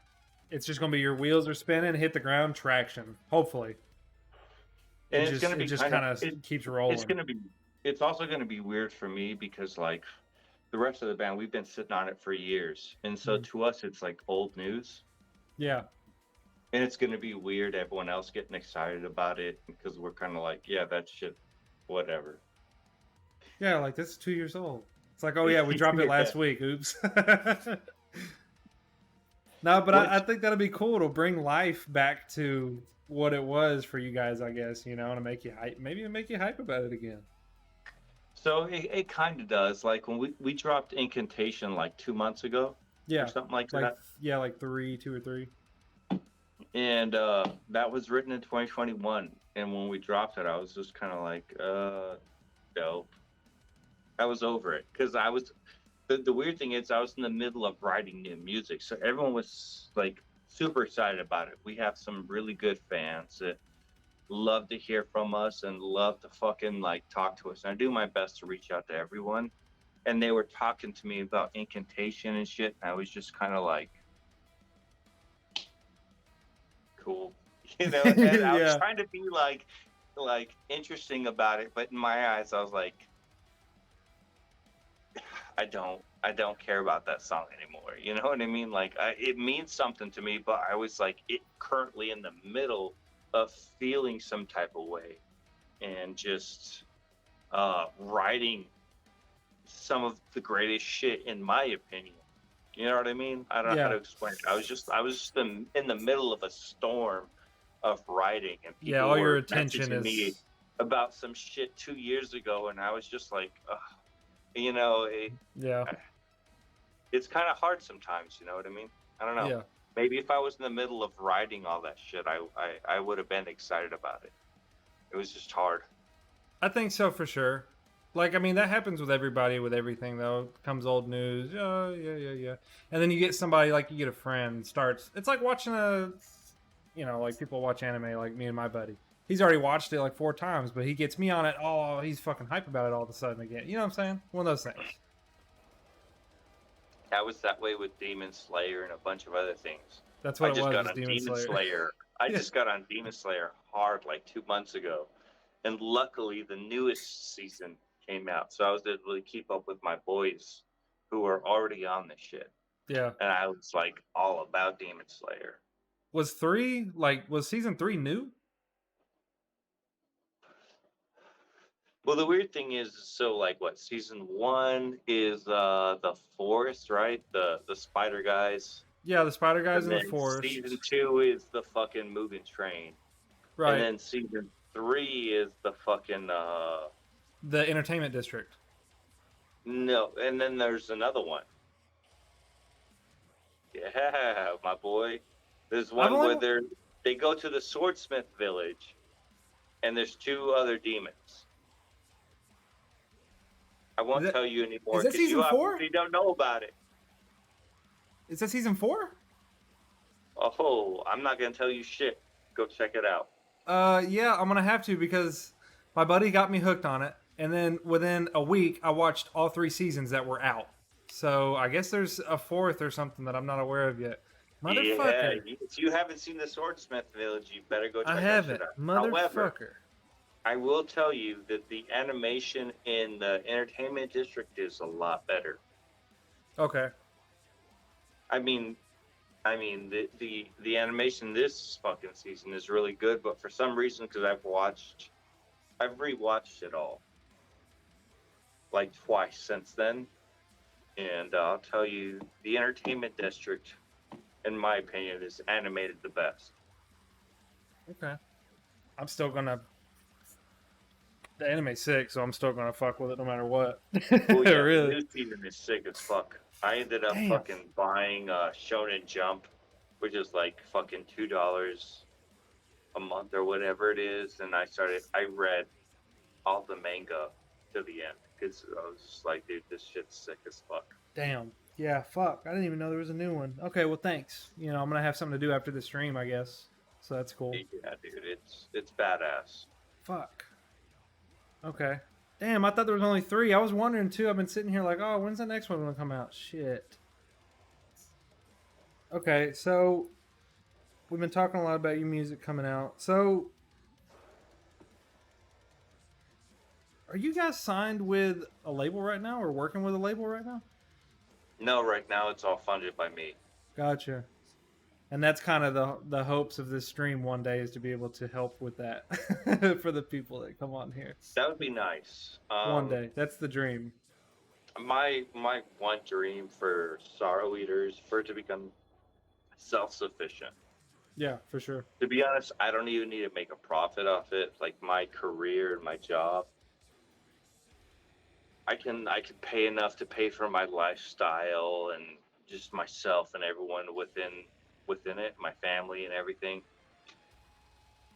it's just going to be your wheels are spinning, hit the ground, traction, hopefully. And it's going to be just kind of keeps rolling. It's also going to be weird for me because like the rest of the band, we've been sitting on it for years. And so to us, it's like old news. Yeah. And it's going to be weird, everyone else getting excited about it because we're kind of like, yeah, that shit, whatever. Yeah, like this is 2 years old. It's like, oh yeah, we dropped it last week. Oops. No, but I think that'll be cool. It'll bring life back to what it was for you guys, I guess, to make you hype, maybe make you hype about it again. So it kind of does. Like when we dropped Incantation like 2 months ago. Yeah. Or something like that. Yeah, like 2 or 3. And that was written in 2021. And when we dropped it, I was just kind of like, dope. I was over it because I was the weird thing is I was in the middle of writing new music, so everyone was like super excited about it. We have some really good fans that love to hear from us and love to fucking like talk to us, and I do my best to reach out to everyone. And they were talking to me about Incantation and shit, and I was just kind of like, cool, and I was trying to be like interesting about it, but in my eyes I was like, I don't care about that song anymore. You know what I mean? Like it means something to me, but I was like currently in the middle of feeling some type of way and just writing some of the greatest shit in my opinion You know what I mean? I don't know how to explain it. I was just in the middle of a storm of writing, and Yeah, people all your were attention messaging me is. about some shit 2 years ago, and I was just like, ugh. You know, Yeah. it's kind of hard sometimes. You know what I mean? I don't know. Yeah. Maybe if I was in the middle of writing all that shit, I would have been excited about it. It was just hard. I think so for sure. Like, I mean, that happens with everybody with everything, though. Comes old news. Oh, yeah. And then you get somebody, like, you get a friend, starts. It's like watching like people watch anime, like me and my buddy. He's already watched it like 4 times, but he gets me on it. Oh, he's fucking hype about it all of a sudden again. You know what I'm saying? One of those things. I was that way with Demon Slayer and a bunch of other things. That's what I it just was, got was on Demon Demon Slayer. Slayer. I Yeah. just got on Demon Slayer hard like 2 months ago. And luckily, the newest season came out. So I was able to keep up with my boys who were already on this shit. Yeah. And I was like all about Demon Slayer. Was season 3 new? Well, the weird thing is, so like what, season 1 is the forest, right? The spider guys. Yeah, the spider guys And in the then forest. season 2 is the fucking moving train. Right. And then season 3 is the fucking The entertainment district. no, and then there's another one. Yeah, my boy. There's one where they go to the swordsmith village, and there's 2 other demons. I won't tell you anymore Is that because you season 4? obviously don't know about it. Is that season 4? Oh, I'm not gonna tell you shit. Go check it out. Yeah, I'm gonna have to because my buddy got me hooked on it, and then within a week, I watched all 3 seasons that were out. So I guess there's a 4th or something that I'm not aware of yet. Motherfucker! Yeah, if you haven't seen the swordsmith village, you better go check I that haven't. shit out. Motherfucker! However, I will tell you that the animation in the entertainment district is a lot better. Okay. I mean, the animation this fucking season is really good, but for some reason, because I've rewatched it all like twice since then, and I'll tell you, the entertainment district, in my opinion, is animated the best. Okay. I'm still gonna. The anime's sick, so I'm still gonna fuck with it no matter what. Well, yeah, really. the new season is sick as fuck. I ended up Damn. fucking buying Shonen Jump, which is like fucking $2 a month or whatever it is, and I read all the manga to the end because I was just like, dude, this shit's sick as fuck. Damn. Yeah, fuck. I didn't even know there was a new one. Okay, well, thanks. You know, I'm gonna have something to do after the stream, I guess. So that's cool. Yeah, dude, it's badass. Fuck. Okay. Damn, I thought there was only 3. I was wondering too. I've been sitting here like, oh, when's the next one gonna come out? Shit. Okay, so we've been talking a lot about your music coming out. So, are you guys signed with a label right now, or working with a label right now? No, right now it's all funded by me. Gotcha. And that's kind of the hopes of this stream one day is to be able to help with that for the people that come on here. That would be nice. One day, that's the dream. My one dream for Sorrow Eaters for it to become self-sufficient. Yeah, for sure. To be honest, I don't even need to make a profit off it. Like my career and my job, I can pay enough to pay for my lifestyle and just myself and everyone within it, my family and everything.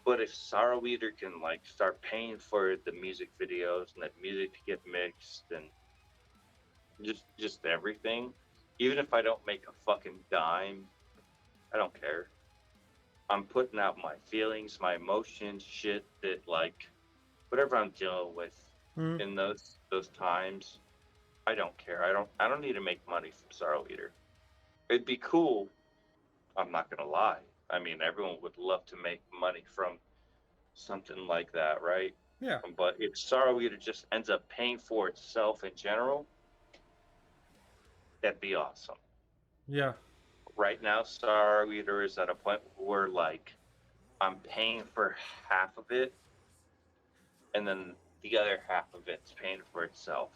But if Sorrow Eater can like start paying for the music videos and that music to get mixed and just everything, even if I don't make a fucking dime, I don't care. I'm putting out my feelings, my emotions, shit that like whatever I'm dealing with in those times, I don't care. I don't need to make money from Sorrow Eater. It'd be cool. I'm not gonna lie. I mean, everyone would love to make money from something like that, right? Yeah. But if Sorrow Eater just ends up paying for itself in general, that'd be awesome. Yeah. Right now, Sorrow Eater is at a point where like I'm paying for half of it, and then the other half of it's paying for itself.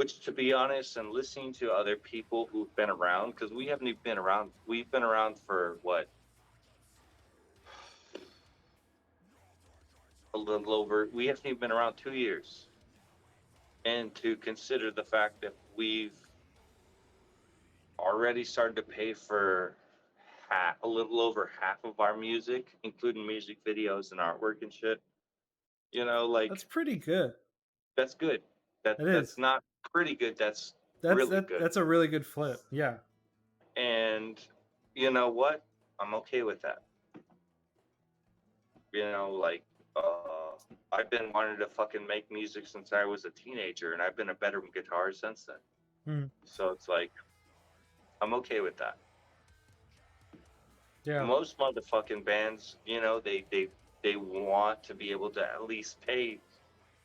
Which, to be honest, and listening to other people who've been around, because we haven't even been around. We've been around for what, a little over. We haven't even been around 2 years, and to consider the fact that we've already started to pay for a little over half of our music, including music videos and artwork and shit. You know, like That's pretty good. that's good. It That's is. not pretty good. That's That's really that. good. That's a really good flip. Yeah. And you know what? I'm okay with that. You know, like I've been wanting to fucking make music since I was a teenager, and I've been a better guitarist since then. Hmm. So it's like I'm okay with that. Yeah. Most motherfucking bands, you know, they want to be able to at least pay,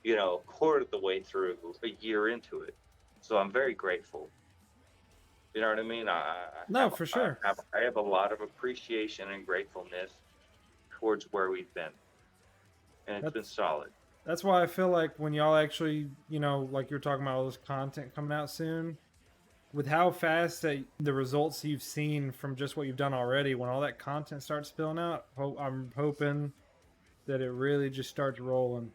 you know, a quarter of the way through a year into it. So I'm very grateful. You know what I mean? No, for sure. I have a lot of appreciation and gratefulness towards where we've been, and it's been solid. That's why I feel like when y'all actually, you know, like you're talking about all this content coming out soon, with how fast that the results you've seen from just what you've done already, when all that content starts spilling out, I'm hoping that it really just starts rolling.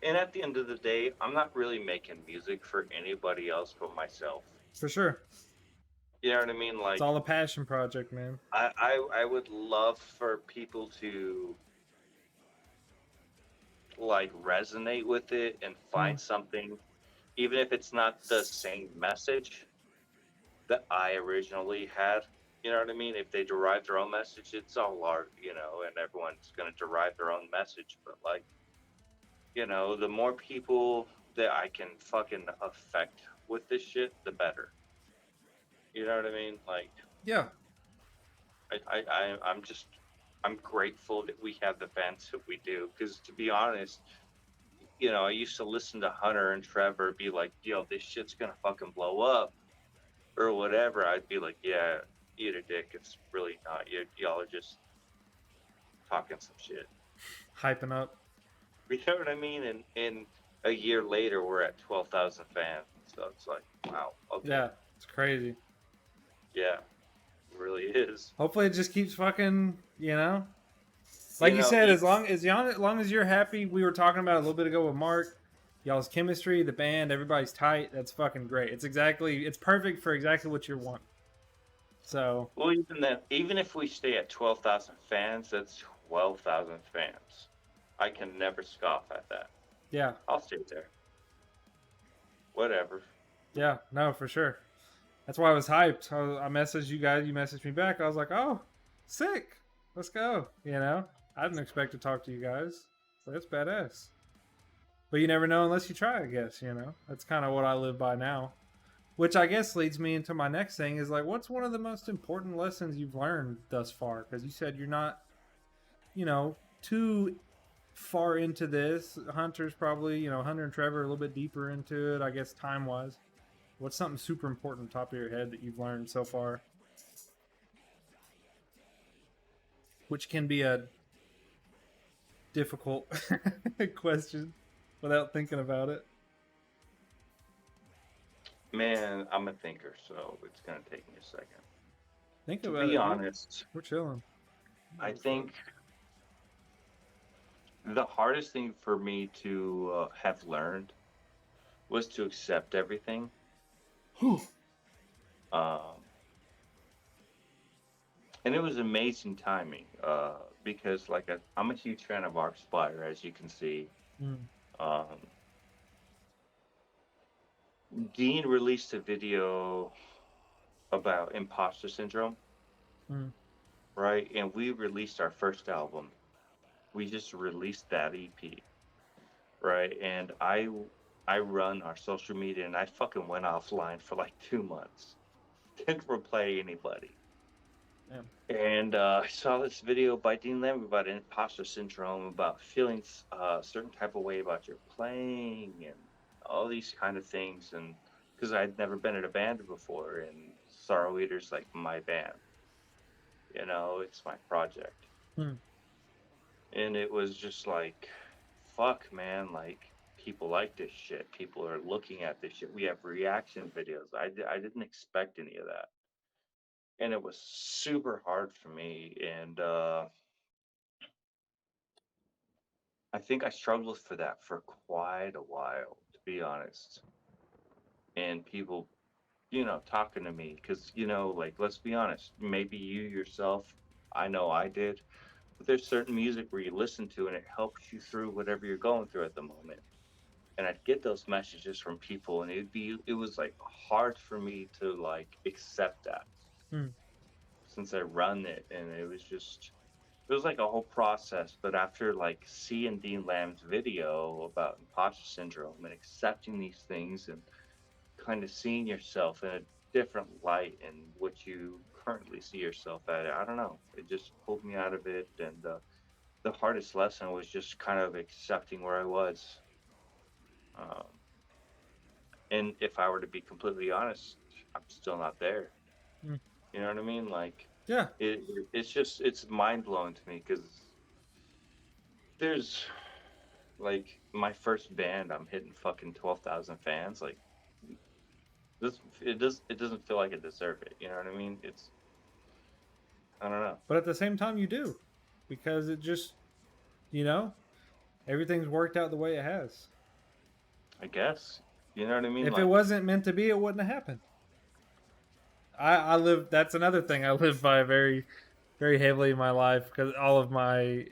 And at the end of the day, I'm not really making music for anybody else but myself. For sure. You know what I mean? Like It's all a passion project, man. I would love for people to like resonate with it and find something, even if it's not the same message that I originally had. You know what I mean? If they derive their own message, it's all art, you know, and everyone's gonna derive their own message. But like, you know, the more people that I can fucking affect with this shit, the better. You know what I mean? Like, Yeah. I'm grateful that we have the bands that we do. Because to be honest, you know, I used to listen to Hunter and Trevor be like, "Yo, this shit's gonna fucking blow up," or whatever. I'd be like, "Yeah, eat a dick. It's really not. Y'all are just talking some shit." Hyping up. You know what I mean? And a year later, we're at 12,000 fans. So it's like, wow. Okay. Yeah, it's crazy. Yeah, it really is. Hopefully, it just keeps fucking, you know. Like you know, said, as long as you're happy, we were talking about it a little bit ago with Mark. Y'all's chemistry, the band, everybody's tight. That's fucking great. It's perfect for exactly what you want. So. Well, even if we stay at 12,000 fans, that's 12,000 fans. I can never scoff at that. Yeah. I'll stay there. Whatever. Yeah. No, for sure. That's why I was hyped. I messaged you guys. You messaged me back. I was like, oh, sick. Let's go. You know, I didn't expect to talk to you guys. So that's badass. But you never know unless you try, I guess, you know. That's kind of what I live by now. Which I guess leads me into my next thing is like, what's one of the most important lessons you've learned thus far? Because you said you're not, you know, too far into this. Hunter's probably, you know, Hunter and Trevor are a little bit deeper into it, I guess, time-wise. What's something super important top of your head that you've learned so far? Which can be a difficult question without thinking about it. Man, I'm a thinker, so it's going to take me a second. Think to about it. be honest, we're chilling. I think the hardest thing for me to have learned was to accept everything. And it was amazing timing because, like, I'm a huge fan of Arc Splitter, as you can see. Dean released a video about imposter syndrome, right? And we released our first album. We just released that EP, right? And I run our social media, and I fucking went offline for like 2 months. Didn't reply anybody. Yeah. And I saw this video by Dean Lamb about imposter syndrome, about feeling a certain type of way about your playing, and all these kind of things. And because I'd never been in a band before, and Sorrow Eater's like my band, you know, it's my project. And it was just like, fuck, man, like, people like this shit. People are looking at this shit. We have reaction videos. I didn't expect any of that. And it was super hard for me. And I think I struggled for that for quite a while, to be honest. And people, talking to me, because, like, let's be honest, maybe you yourself, I know I did, but there's certain music where you listen to and it helps you through whatever you're going through at the moment. And I'd get those messages from people, and it was like hard for me to like accept that Hmm. since I run it, and it was like a whole process. But after like seeing Dean Lamb's video about imposter syndrome and accepting these things and kind of seeing yourself in a different light and what you currently see yourself at, I don't know, it just pulled me out of it. And the hardest lesson was just kind of accepting where I was. Um, and if I were to be completely honest, I'm still not there. Hmm. You know what I mean? Like, Yeah. it's mind blowing to me because there's like my first band, I'm hitting fucking 12,000 fans. Like, it doesn't feel like I deserve it. You know what I mean? I don't know. But at the same time, you do, because it just, you know, everything's worked out the way it has. I guess. You know what I mean? If Like, it wasn't meant to be, it wouldn't have happened. I live. That's another thing I live by very, very heavily in my life, because all of my,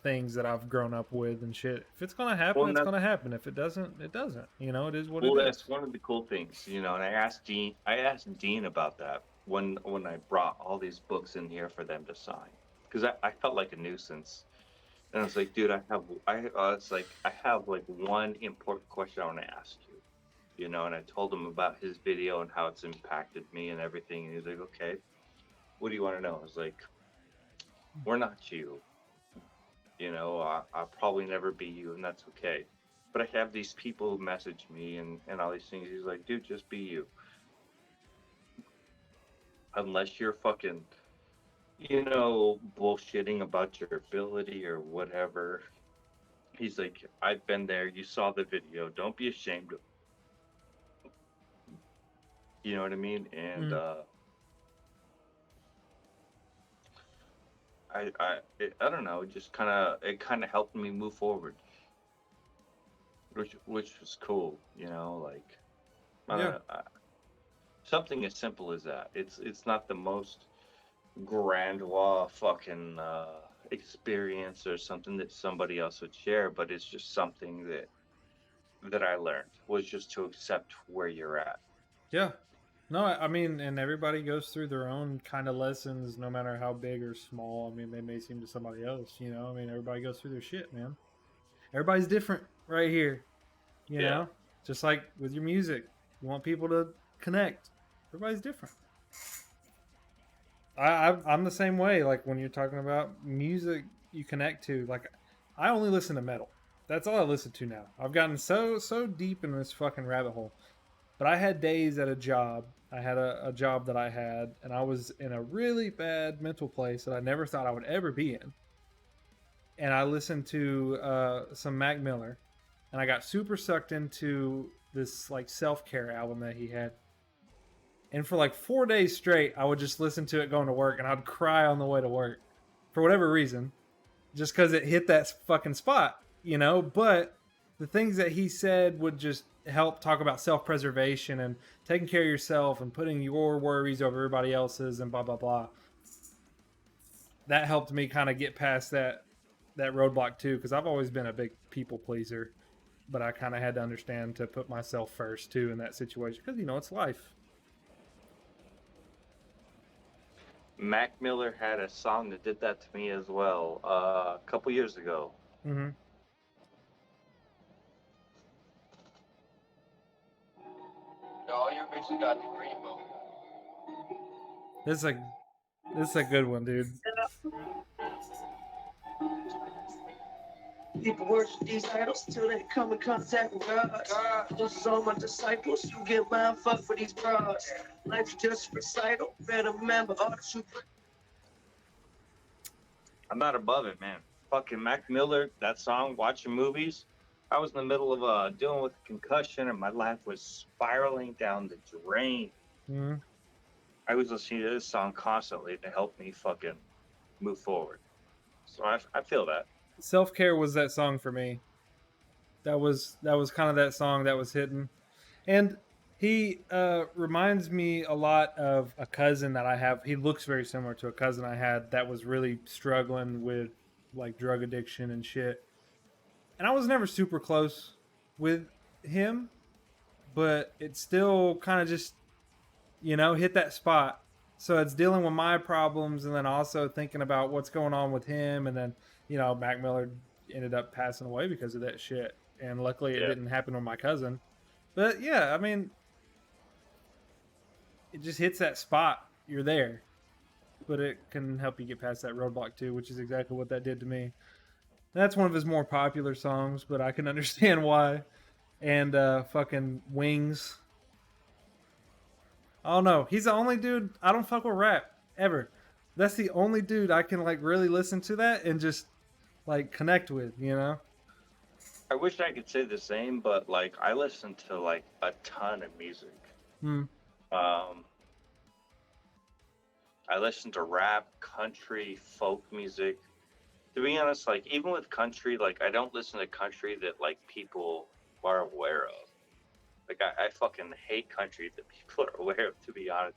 things that I've grown up with and shit. If it's gonna happen, well, it's gonna happen. If it doesn't, it doesn't. It is what it that's is. one of the cool things, and I asked Dean about that when I brought all these books in here for them to sign, because I felt like a nuisance. And I was like, dude, I have like one important question I want to ask you, and I told him about his video and how it's impacted me and everything. And he's like, okay, what do you want to know? I was like, we're not you, I'll probably never be you, and that's okay. But I have these people who message me and all these things. He's like, dude, just be you. Unless you're fucking, bullshitting about your ability or whatever. He's like, I've been there. You saw the video. Don't be ashamed of. You know what I mean? And Mm. I don't know. It kind of helped me move forward, which was cool. Like, I don't Yeah. know, something as simple as that. It's not the most grandiose fucking experience or something that somebody else would share, but it's just something that I learned was just to accept where you're at. Yeah. No, I mean, and everybody goes through their own kind of lessons, no matter how big or small. I mean, they may seem to somebody else. I mean, everybody goes through their shit, man. Everybody's different right here. You Yeah. know, just like with your music, you want people to connect. Everybody's different. I'm the same way. Like when you're talking about music, you connect to. Like, I only listen to metal. That's all I listen to now. I've gotten so deep in this fucking rabbit hole. But I had days at a job. I had a job that I had, and I was in a really bad mental place that I never thought I would ever be in. And I listened to some Mac Miller, and I got super sucked into this like self care album that he had. And for like 4 days straight, I would just listen to it going to work, and I'd cry on the way to work for whatever reason, just because it hit that fucking spot. But the things that he said would just help talk about self preservation and taking care of yourself and putting your worries over everybody else's and blah blah blah. That helped me kind of get past that roadblock too, because I've always been a big people pleaser, but I kind of had to understand to put myself first too in that situation, because it's life. Mac Miller had a song that did that to me as well, a couple years ago. Mm-hmm. All your bitches got the rainbow. This is a good one, dude. People worship these idols till they come in contact with God. This is all my disciples. You get mind fucked for these broads. Life's just a recital. Better remember all the truth. I'm not above it, man. Fucking Mac Miller, that song, watching movies, I was in the middle of dealing with a concussion, and my life was spiraling down the drain. Mm-hmm. I was listening to this song constantly to help me fucking move forward. So I feel that. Self Care was that song for me. That was kind of that song that was hitting. And he reminds me a lot of a cousin that I have. He looks very similar to a cousin I had that was really struggling with like drug addiction and shit. And I was never super close with him, but it still kind of just, hit that spot. So it's dealing with my problems and then also thinking about what's going on with him. And then, Mac Miller ended up passing away because of that shit. And luckily it didn't happen with my cousin. But yeah, I mean, it just hits that spot. You're there. But it can help you get past that roadblock too, which is exactly what that did to me. That's one of his more popular songs, but I can understand why. And fucking Wings. Oh no, he's the only dude. I don't fuck with rap ever. That's the only dude I can like really listen to that and just like connect with, I wish I could say the same, but like I listen to like a ton of music. Hmm. I listen to rap, country, folk music. To be honest, like even with country, like I don't listen to country that like people are aware of. Like I fucking hate country that people are aware of, to be honest.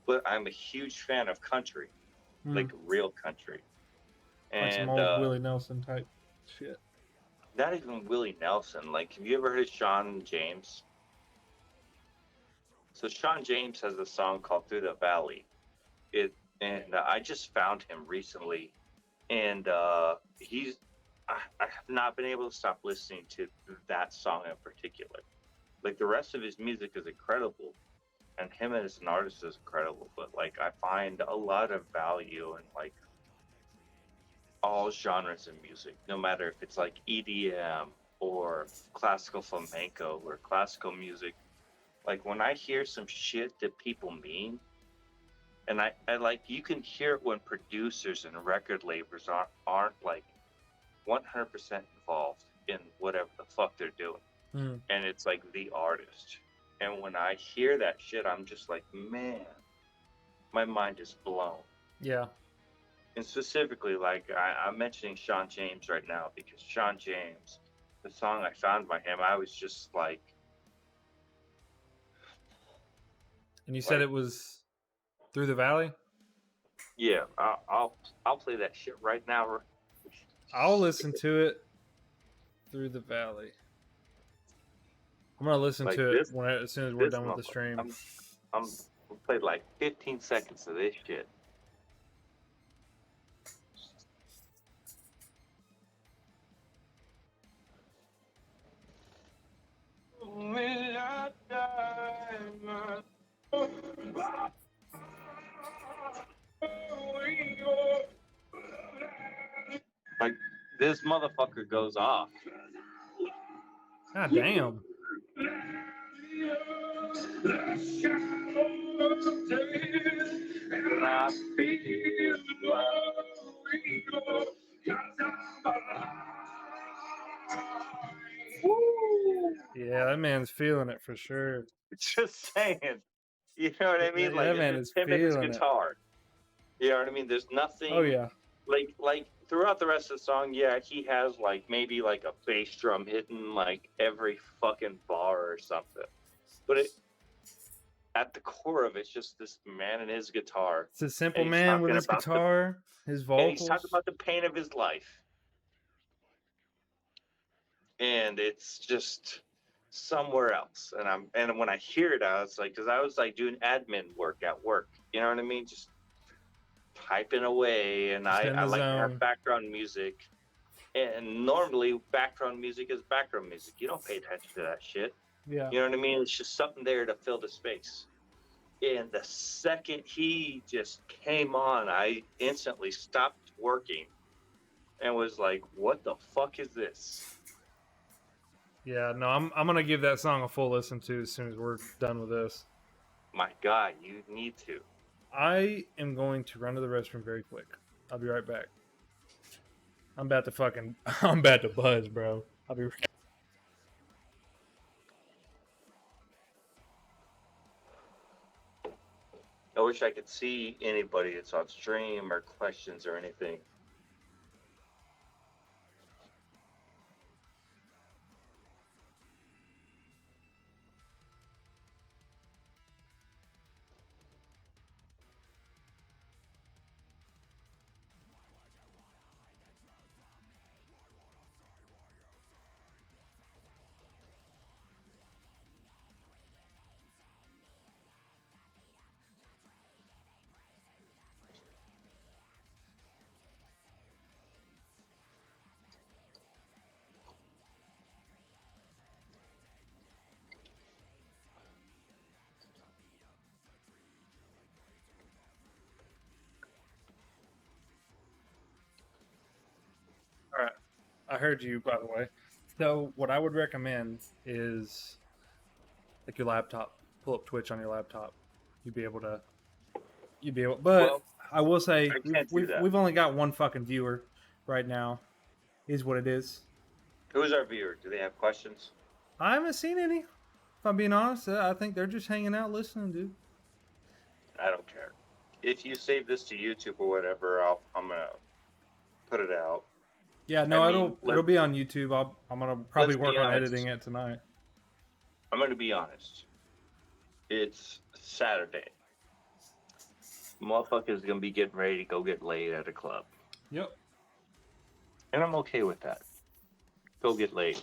But I'm a huge fan of country, like real country. Like some And old Willie Nelson type shit. not even Willie Nelson. Like, have you ever heard of Sean James? So Sean James has a song called "Through the Valley." I just found him recently, and I have not been able to stop listening to that song in particular. Like the rest of his music is incredible, and him as an artist is incredible. But like, I find a lot of value in like all genres of music, no matter if it's like EDM or classical flamenco or classical music. Like when I hear some shit that people mean, and I like, you can hear it when producers and record labels aren't like 100% involved in whatever the fuck they're doing. And it's like the artist. And when I hear that shit, I'm just like, man, my mind is blown. Yeah. And specifically, like I'm mentioning Sean James right now because Sean James, the song I found by him, I was just like. And you said it was Through the Valley? Yeah, I'll play that shit right now. I'll listen to it. Through the Valley. I'm gonna listen to it as soon as we're done with the stream. I'm played like 15 seconds of this shit. Like this motherfucker goes off. God damn. Yeah, that man's feeling it for sure. Just saying. You know what I mean? Yeah, Like that man it's is him and his feeling it. guitar. You know what I mean? There's nothing. Oh yeah. Like throughout the rest of the song, yeah, he has like maybe like a bass drum hitting like every fucking bar or something. But at the core of it's just this man and his guitar. It's a simple man with his guitar, his vocals. And he's talking about the pain of his life. And it's just somewhere else. And when I hear it, I was like, because I was like doing admin work at work. You know what I mean? Just typing away, and I like to have background music. And normally background music is background music. You don't pay attention to that shit. Yeah. You know what I mean? It's just something there to fill the space. And the second he just came on, I instantly stopped working and was like, what the fuck is this? Yeah, no, I'm gonna give that song a full listen to as soon as we're done with this. My God, you need to. I am going to run to the restroom very quick. I'll be right back. I'm about to buzz, bro. I'll be right back. wish I could see anybody that's on stream or questions or anything. All right, I heard you, by the way. So what I would recommend is like your laptop. Pull up Twitch on your laptop. You'd be able to. You'd be able. But Well, I will say I can't do that. we've only got one fucking viewer right now. Is what it is. Who's our viewer? Do they have questions? I haven't seen any. If I'm being honest, I think they're just hanging out listening, dude. I don't care. If you save this to YouTube or whatever, I'm gonna put it out. Yeah, no, I mean, it'll be on YouTube. I'm gonna probably let's be work on honest. editing it tonight. I'm gonna be honest. It's Saturday. Motherfuckers gonna be getting ready to go get laid at a club, Yep. and I'm okay with that. Go get laid.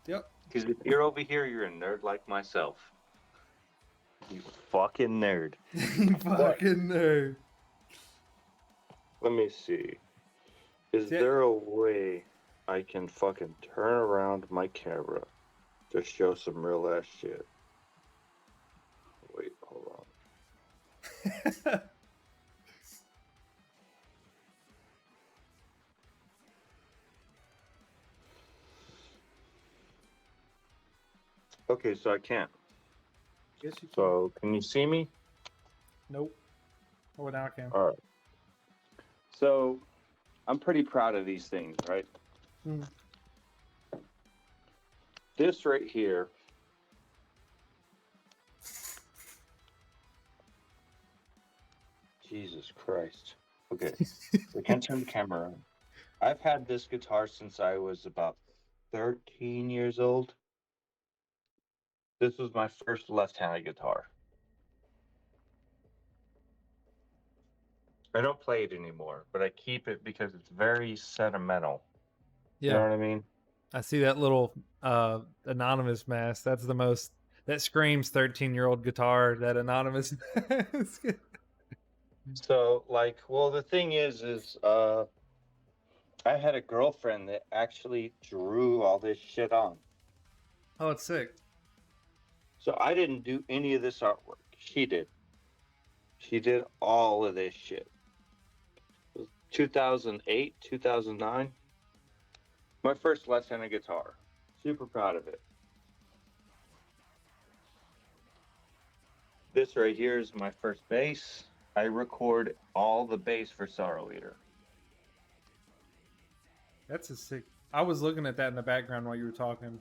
Yep. Because if you're over here, you're a nerd like myself. You fucking nerd. Fucking nerd. Let me see. Is Yeah. there a way I can fucking turn around my camera to show some real ass shit? Wait, hold on. Okay, so I can't. Yes, you can. So, can you see me? Nope. Oh, now I can. All right. So, I'm pretty proud of these things, right? Hmm. This right here. Jesus Christ. Okay. I can't turn the camera on. I've had this guitar since I was about 13 years old. This was my first left-handed guitar. I don't play it anymore, but I keep it because it's very sentimental. Yeah. You know what I mean? I see that little anonymous mask. That's the most that screams 13-year-old guitar, that anonymous mask. So, like, well, the thing is I had a girlfriend that actually drew all this shit on. Oh, it's sick. So I didn't do any of this artwork. She did. She did all of this shit. It was 2008, 2009. My first left-handed guitar. Super proud of it. This right here is my first bass. I record all the bass for Sorrow Eater. That's a sick. I was looking at that in the background while you were talking.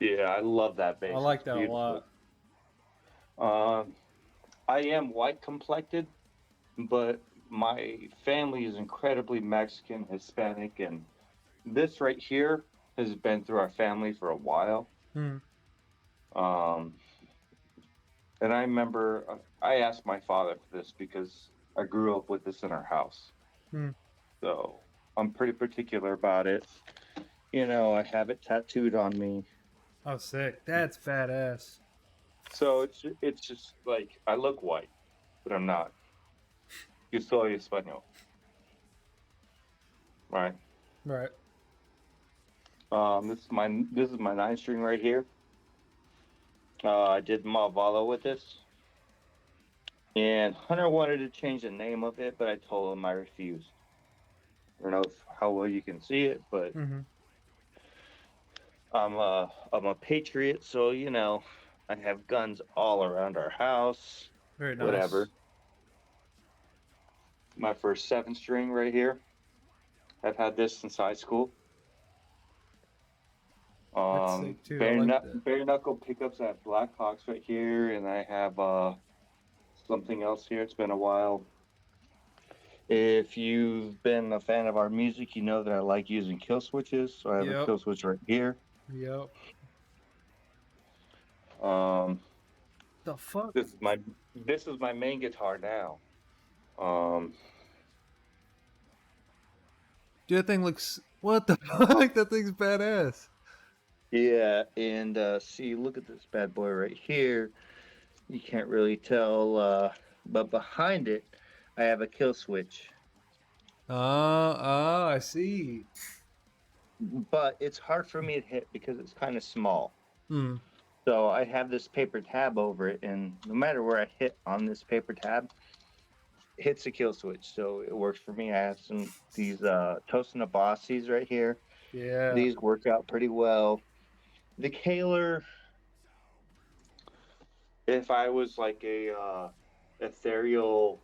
Yeah, I love that bass. I like It's that beautiful. a lot. I am white complected, but my family is incredibly Mexican, Hispanic, and this right here has been through our family for a while. Hmm. And I remember I asked my father for this because I grew up with this in our house. Hmm. So I'm pretty particular about it. You know, I have it tattooed on me. Oh, sick. That's badass. So it's just like I look white, but I'm not. Yo soy español. Right. Right. This is my 9-string right here. I did Malvalo with this, and Hunter wanted to change the name of it, but I told him I refused. I don't know how well you can see it, but Mm-hmm. I'm a patriot, so you know I have guns all around our house. Very nice. Whatever. My first 7-string right here. I've had this since high school. That's sick too. I like that. Bare knuckle pickups at Blackhawks right here, and I have something else here. It's been a while. If you've been a fan of our music, you know that I like using kill switches. So I have a Yep. kill switch right here. Yep. Um, The fuck? this is my main guitar now. Um, Dude, that thing looks. What the fuck? That thing's badass. yeah, and see, look at this bad boy right here. You can't really tell, but behind it, I have a kill switch. I see. But it's hard for me to hit because it's kind of small. Hmm. So I have this paper tab over it, and no matter where I hit on this paper tab, it hits a kill switch. So it works for me. I have these Tosina Bossies right here. Yeah. These work out pretty well. The Kaler, if I was like a ethereal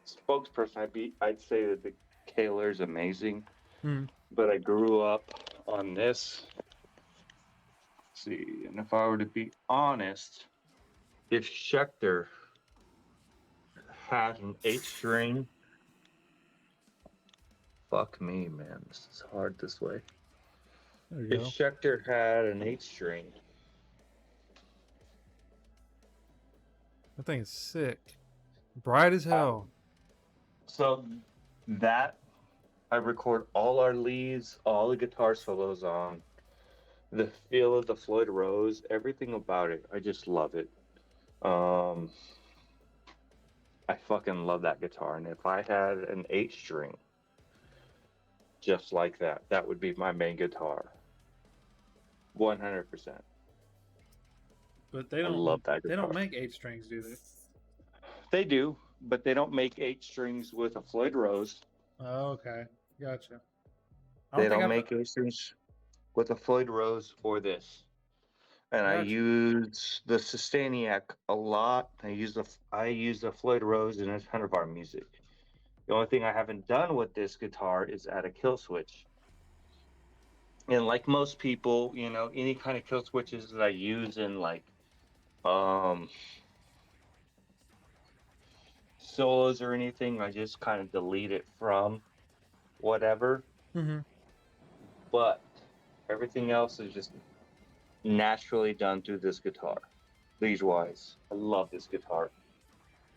spokesperson, I'd say that the Kaler is amazing. Hmm. But I grew up on this. Let's see, and if I were to be honest, if Schecter had an 8 string, fuck me, man, this is hard this way. There you If go. Schecter had an 8 string, That thing is sick. Bright as hell. so that I record all our leads, all the guitar solos on. The feel of the Floyd Rose, everything about it, I just love it. I fucking love that guitar, and if I had an 8 string just like that, that would be my main guitar. 100%. But they I don't. love that They guitar. don't make 8 strings, do they? They do, but they don't make 8 strings with a Floyd Rose. Oh, okay. Gotcha. They don't make 8 strings with a Floyd Rose or this. And I Gotcha. use the Sustainiac a lot. I use the Floyd Rose in a ton of our music. The only thing I haven't done with this guitar is add a kill switch. And like most people, you know, any kind of kill switches that I use in like solos or anything, I just kind of delete it from whatever. Mm-hmm. But everything else is just naturally done through this guitar. Lead wise, I love this guitar.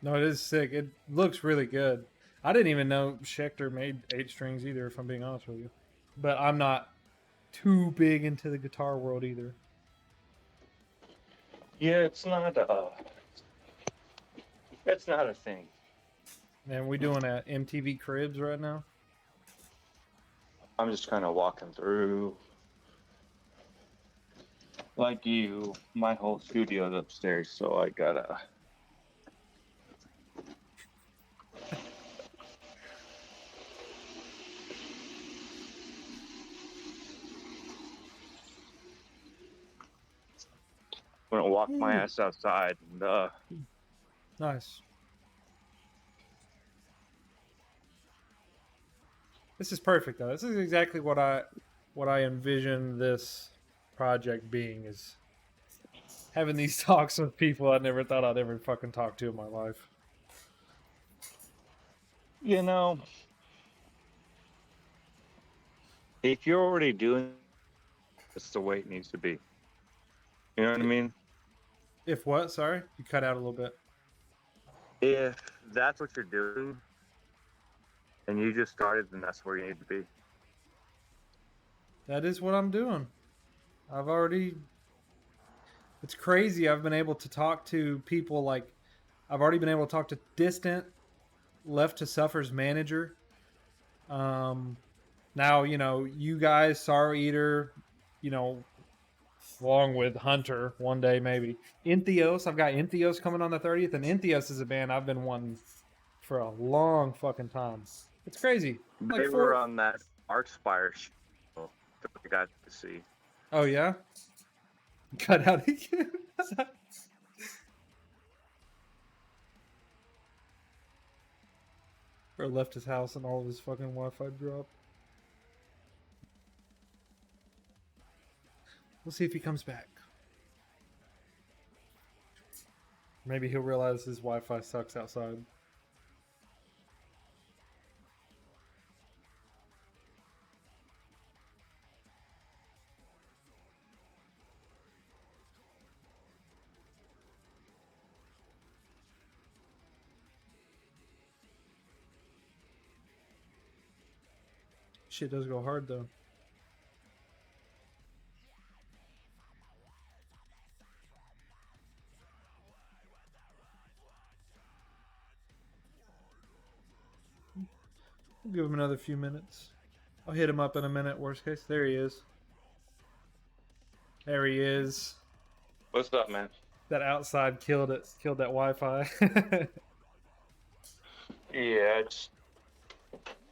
No, it is sick. It looks really good. I didn't even know Schecter made 8 strings either, if I'm being honest with you. But I'm not too big into the guitar world either. Yeah, it's not a thing. And we doing at MTV Cribs right now. I'm just kind of walking through. Like you, my whole studio's upstairs, so I gotta. I'm gonna walk my ass outside and Nice. This is perfect though. This is exactly what I envision this project being, is having these talks with people I never thought I'd ever fucking talk to in my life. you know, if you're already doing, it's the way it needs to be. You know what I mean? If what? Sorry, you cut out a little bit. If that's what you're doing, and you just started, then that's where you need to be. That is what I'm doing. I've already. It's crazy. I've been able to talk to people like. I've already been able to talk to Distant, Left to Suffer's manager. Now, you know, you guys, Sorrow Eater, you know, along with Hunter one day maybe. Entheos, I've got Entheos coming on the 30th, and Entheos is a band I've been wanting for a long fucking time. It's crazy. They Like were on that Archspire show that I got to see. Oh yeah? Cut out again. Or left his house and all of his fucking Wi-Fi dropped. We'll see if he comes back. Maybe he'll realize his Wi-Fi sucks outside. Shit does go hard though. We'll give him another few minutes. I'll hit him up in a minute, worst case. There he is. There he is. What's up, man? That outside killed it. Killed that Wi-Fi. Yeah, just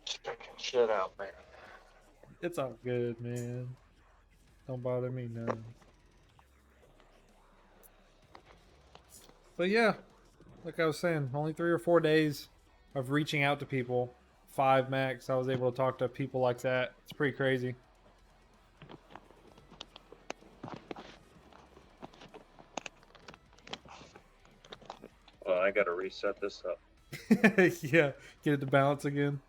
checking shit out, man. It's all good, man. Don't bother me none. But yeah, like I was saying, only 3 or 4 days of reaching out to people. 5 max. I was able to talk to people like that. It's pretty crazy. Well, I gotta reset this up. Yeah, get it to balance again.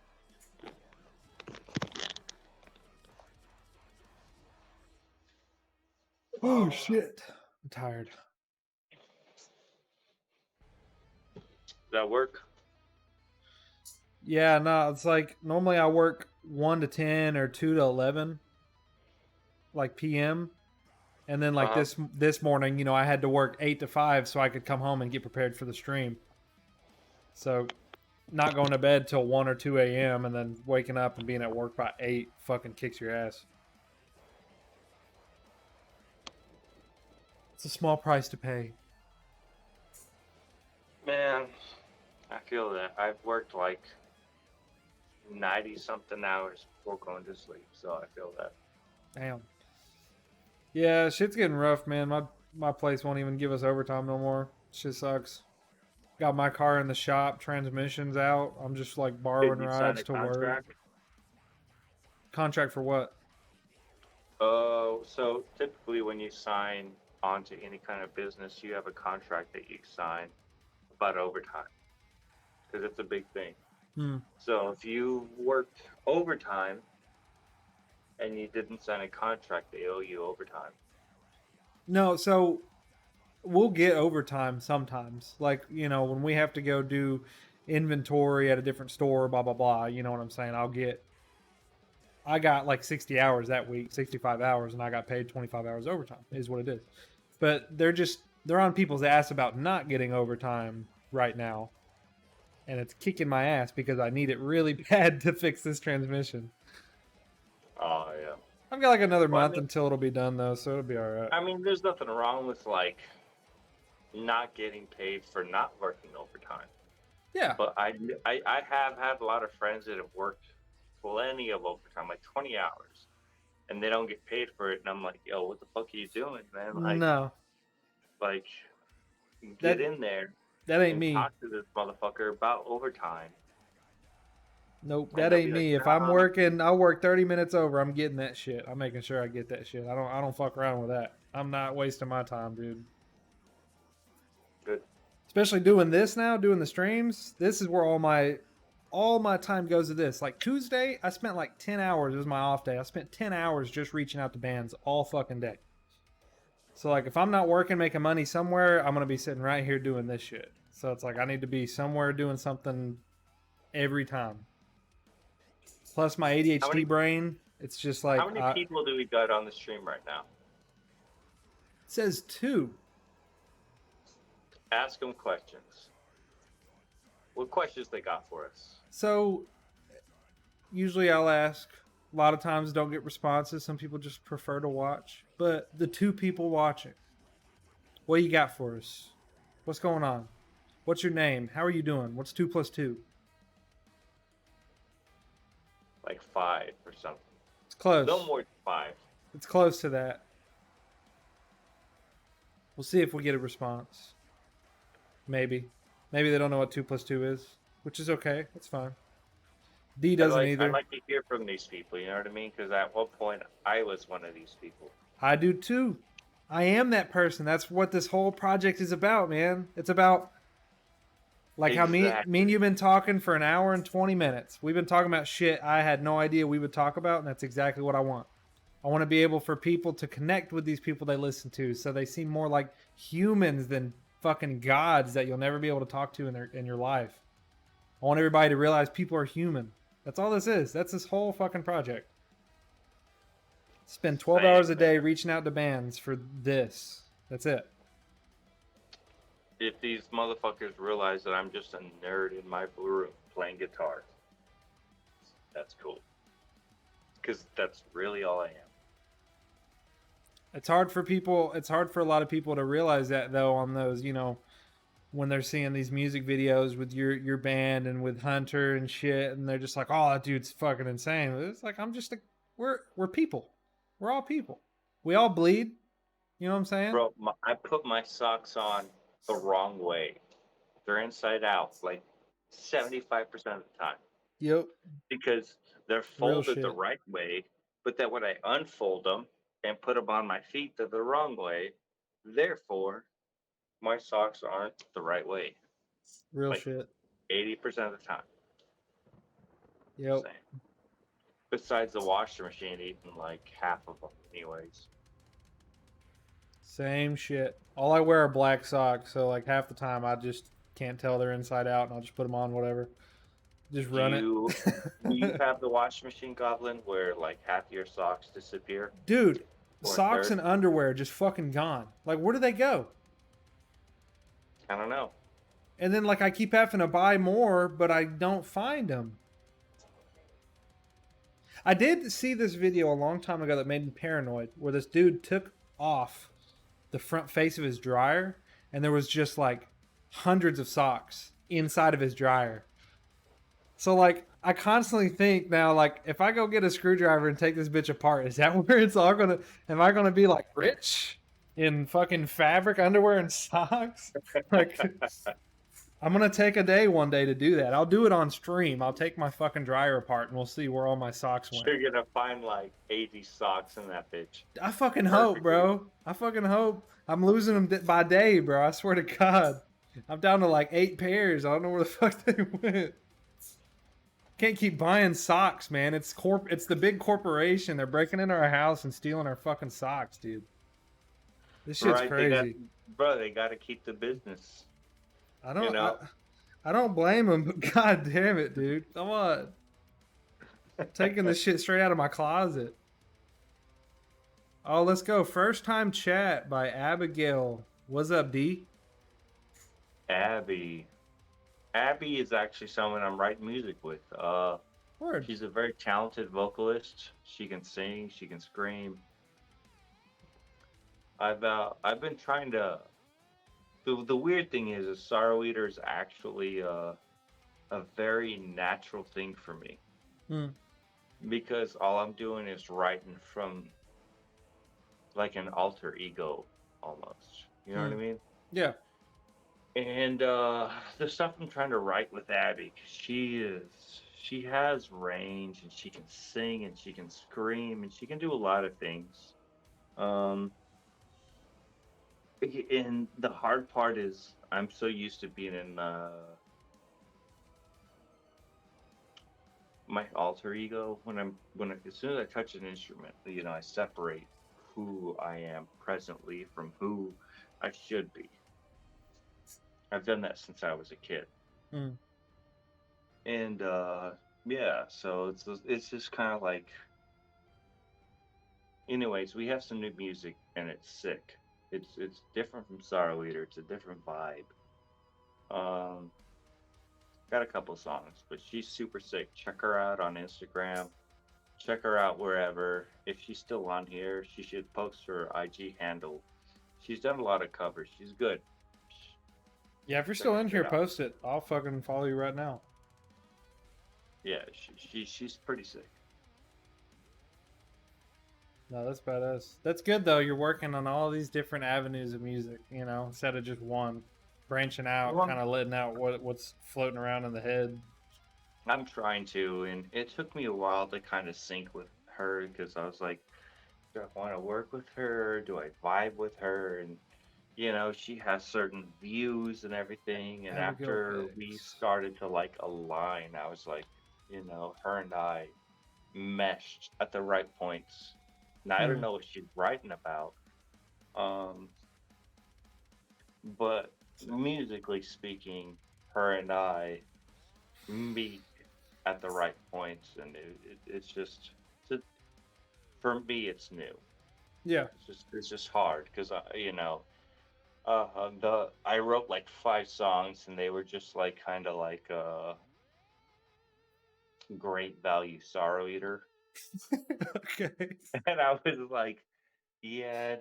Oh shit. I'm tired. Does that work? Yeah, no, it's like normally I work 1 to 10 or 2 to 11, like PM, and then like this morning, you know, I had to work 8 to 5 so I could come home and get prepared for the stream. So, not going to bed till 1 or 2 a.m. and then waking up and being at work by 8 fucking kicks your ass. It's a small price to pay. Man, I feel that. I've worked like 90 something hours before going to sleep, so I feel that. Damn. Yeah, shit's getting rough, man. My place won't even give us overtime no more. Shit sucks. Got my car in the shop, transmission's out. I'm just like borrowing Did you sign rides a to work. contract? Contract for what? So typically when you sign onto any kind of business, you have a contract that you sign about overtime, because it's a big thing. So if you worked overtime and you didn't sign a contract, they owe you overtime. No, so we'll get overtime sometimes. Like, you know, when we have to go do inventory at a different store, blah, blah, blah. You know what I'm saying? I got like 60 hours that week, 65 hours, and I got paid 25 hours overtime, is what it is. But they're on people's ass about not getting overtime right now. And it's kicking my ass because I need it really bad to fix this transmission. Oh, yeah. I've got like another Well, I month mean- until it'll be done, though, so it'll be all right. I mean, there's nothing wrong with like not getting paid for not working overtime. Yeah. But I have had a lot of friends that have worked plenty of overtime, like 20 hours, and they don't get paid for it. And I'm like, yo, what the fuck are you doing, man? Like, No, like That- get in there that ain't and me. talk to this motherfucker about overtime. Nope, And that they'll ain't be me. like, If I'm "Nah." working, I'll work 30 minutes over. I'm getting that shit. I'm making sure I get that shit. I don't fuck around with that. I'm not wasting my time, dude. Good. Especially doing this now, doing the streams. This is where all my time goes to this. Like Tuesday, I spent like 10 hours. It was my off day. I spent 10 hours just reaching out to bands all fucking day. So like if I'm not working, making money somewhere, I'm going to be sitting right here doing this shit. So it's like I need to be somewhere doing something every time. Plus my ADHD brain, it's just like... How many people do we got on the stream right now? It says 2. Ask them questions. What questions they got for us? So usually I'll ask. A lot of times don't get responses. Some people just prefer to watch. But the 2 people watching, what you got for us? What's going on? What's your name? How are you doing? What's 2 plus 2? Like 5 or something. It's close. No more than 5. It's close to that. We'll see if we get a response. Maybe. Maybe they don't know what 2 plus 2 is, which is okay. That's fine. D doesn't either. I'd like to hear from these people, you know what I mean? Because at one point, I was one of these people. I do too. I am that person. That's what this whole project is about, man. It's about like how me and you've been talking for an hour and 20 minutes. We've been talking about shit I had no idea we would talk about, and that's exactly what I want. I want to be able for people to connect with these people they listen to, so they seem more like humans than fucking gods that you'll never be able to talk to in your life. I want everybody to realize people are human. That's all this is. That's this whole fucking project. Spend 12 hours a day reaching out to bands for this. That's it. If these motherfuckers realize that I'm just a nerd in my blue room playing guitar, that's cool. Because that's really all I am. It's hard for people. It's hard for a lot of people to realize that, though, on those, you know, when they're seeing these music videos with your band and with Hunter and shit, and they're just like, "Oh, that dude's fucking insane." It's like we're people. We're all people. We all bleed. You know what I'm saying? Bro, I put my socks on the wrong way. They're inside out, like 75% of the time. Yep. Because they're folded the right way, but then when I unfold them and put them on my feet, they're the wrong way. Therefore, my socks aren't the right way. Real shit. 80% of the time. Yep. Same. Besides the washer machine eating like half of them anyways. Same shit. All I wear are black socks, so like half the time I just can't tell they're inside out, and I'll just put them on whatever. Just run it. Do you have the washing machine goblin where like half your socks disappear? Dude, socks and underwear just fucking gone. Like, where do they go? I don't know. And then like I keep having to buy more, but I don't find them. I did see this video a long time ago that made me paranoid, where this dude took off the front face of his dryer, and there was just like hundreds of socks inside of his dryer. So like I constantly think now, like, if I go get a screwdriver and take this bitch apart, is that where it's all gonna, am I gonna be like rich in fucking fabric underwear and socks? Like, I'm gonna take a day one day to do that. I'll do it on stream. I'll take my fucking dryer apart and we'll see where all my socks went. You're gonna find like 80 socks in that bitch. I fucking hope, bro. I fucking hope. I'm losing them by day, bro. I swear to God. I'm down to like 8 pairs. I don't know where the fuck they went. Can't keep buying socks, man. It's the big corporation. They're breaking into our house and stealing our fucking socks, dude. This shit's crazy. They gotta keep the business. I don't blame them, but god damn it, dude. Come on. Taking this shit straight out of my closet. Oh, let's go. First time chat by Abigail. What's up, D? Abby is actually someone I'm writing music with. Word. She's a very talented vocalist. She can sing, she can scream. I've been trying to. The weird thing is Sorrow Eater is actually a very natural thing for me. Because all I'm doing is writing from like an alter ego almost. You know what I mean? Yeah. And the stuff I'm trying to write with Abby, she has range and she can sing and she can scream and she can do a lot of things. And the hard part is I'm so used to being in my alter ego as soon as I touch an instrument, you know, I separate who I am presently from who I should be. I've done that since I was a kid. And yeah, so it's just kind of like, anyways, we have some new music and it's sick. It's different from Sorrow Eater. It's a different vibe. Got a couple songs, but she's super sick. Check her out on Instagram. Check her out wherever. If she's still on here, she should post her IG handle. She's done a lot of covers. She's good. Yeah, if you're still in here, post it. I'll fucking follow you right now. Yeah, she's pretty sick. No, that's badass. That's good though. You're working on all these different avenues of music, you know, instead of just one. Branching out, kind of letting out what's floating around in the head. I'm trying to, and it took me a while to kind of sync with her because I was like, do I want to work with her? Do I vibe with her? And she has certain views and everything. And Abigail after we Beggs. started to like align, I was like, her and I meshed at the right points. Now I don't know what she's writing about, um, but musically speaking, her and I meet at the right points, and it's just for me, it's new. Yeah. It's just hard because the I wrote like 5 songs, and they were just like kind of like great value sorrow eater, Okay. and I was like, yeah,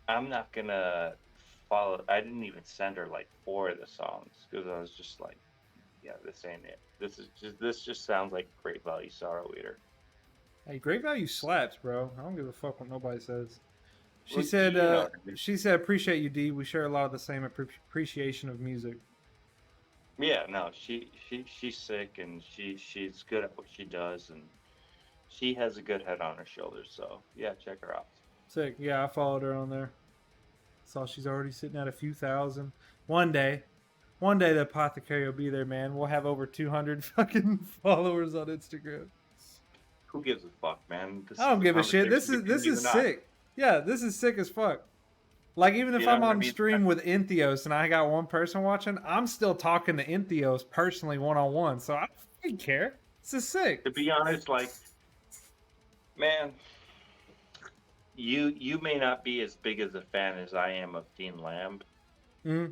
I'm not gonna follow. I didn't even send her like 4 of the songs because I was just like, yeah, this ain't it. This just sounds like great value sorrow eater. Hey, Great Value slaps, bro. I don't give a fuck what nobody says. She Well, said, you know what I mean. appreciate you, D. We share a lot of the same appreciation of music. Yeah, no, she's sick, and she's good at what she does, and she has a good head on her shoulders. So yeah, check her out. Sick. Yeah, I followed her on there. Saw she's already sitting at a few thousand. One day, the apothecary will be there, man. We'll have over 200 fucking followers on Instagram. Who gives a fuck, man? This I is don't a give a shit. conversation This between you is and I. sick. Yeah, this is sick as fuck. Like, even if You know I'm what I on mean? stream with Entheos and I got one person watching, I'm still talking to Entheos personally one on one. So I don't fucking care. This is sick. To be honest, like, man, you may not be as big as a fan as I am of Dean Lamb, Mm-hmm.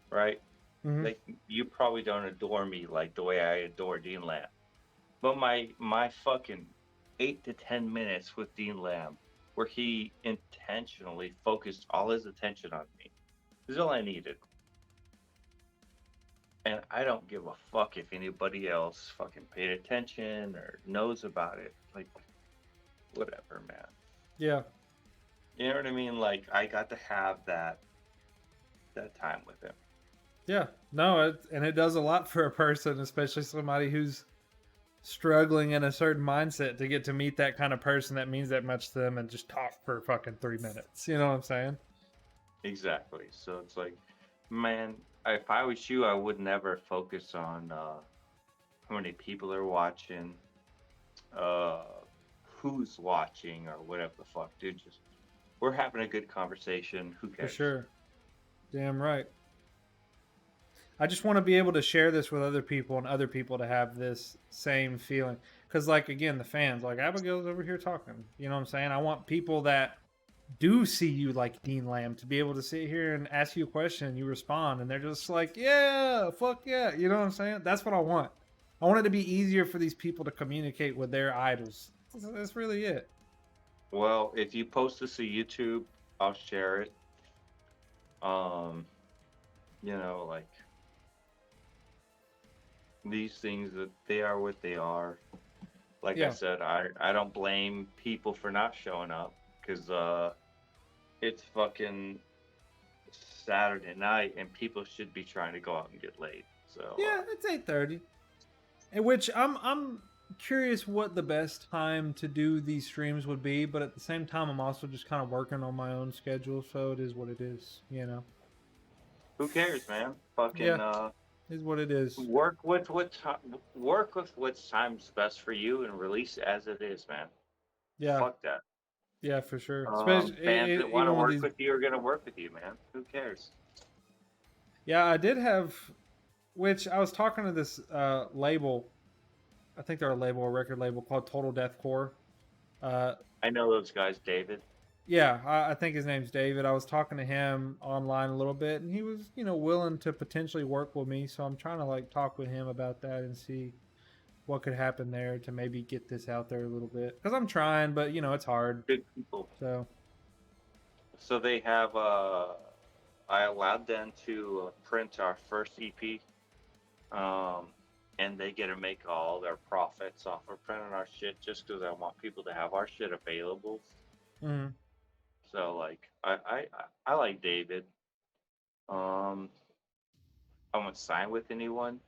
right? Mm-hmm. Like, you probably don't adore me like the way I adore Dean Lamb. But my fucking 8 to 10 minutes with Dean Lamb, where he intentionally focused all his attention on me, is all I needed. And I don't give a fuck if anybody else fucking paid attention or knows about it. Like, whatever, man. Yeah. You know what I mean? Like, I got to have that time with him. Yeah. No, and it does a lot for a person, especially somebody who's struggling in a certain mindset, to get to meet that kind of person that means that much to them and just talk for fucking 3 minutes. You know what I'm saying? Exactly. So it's like, man, if I was you, I would never focus on how many people are watching, uh, who's watching, or whatever the fuck, dude. Just we're having a good conversation. Who For cares? sure. Damn right. I just want to be able to share this with other people and other people to have this same feeling. Because, like, again, the fans, like, Abigail's over here talking. You know what I'm saying? I want people that do see you like Dean Lamb to be able to sit here and ask you a question and you respond. And they're just like, yeah, fuck yeah. You know what I'm saying? That's what I want. I want it to be easier for these people to communicate with their idols. That's really it. Well, if you post this to YouTube, I'll share it. Like, these things, that they are what they are. Like I Yeah. said, I don't blame people for not showing up, because it's fucking Saturday night and people should be trying to go out and get laid. So Yeah, it's 8:30. In which I'm curious what the best time to do these streams would be, but at the same time I'm also just kind of working on my own schedule, so it is what it is, you know. who cares, man? Fucking Yeah, it is what it is. work with what's time's best for you, and release it as it is, man. Yeah, Fuck that. yeah, for sure. Especially Fans that want to even with work these. with you are gonna work with you, man. Who cares? Yeah, I did have, which I was talking to this label. I think they're a label, a record label called Total Deathcore. Uh, I know those guys, David. Yeah, I think his name's David. I was talking to him online a little bit, and he was, willing to potentially work with me. So I'm trying to like talk with him about that and see what could happen there to maybe get this out there a little bit. Because I'm trying, but it's hard. Good people. So So they have I allowed them to print our first EP, and they get to make all their profits off of printing our shit, just because I want people to have our shit available. mhm. So like I like David. Um, I won't sign with anyone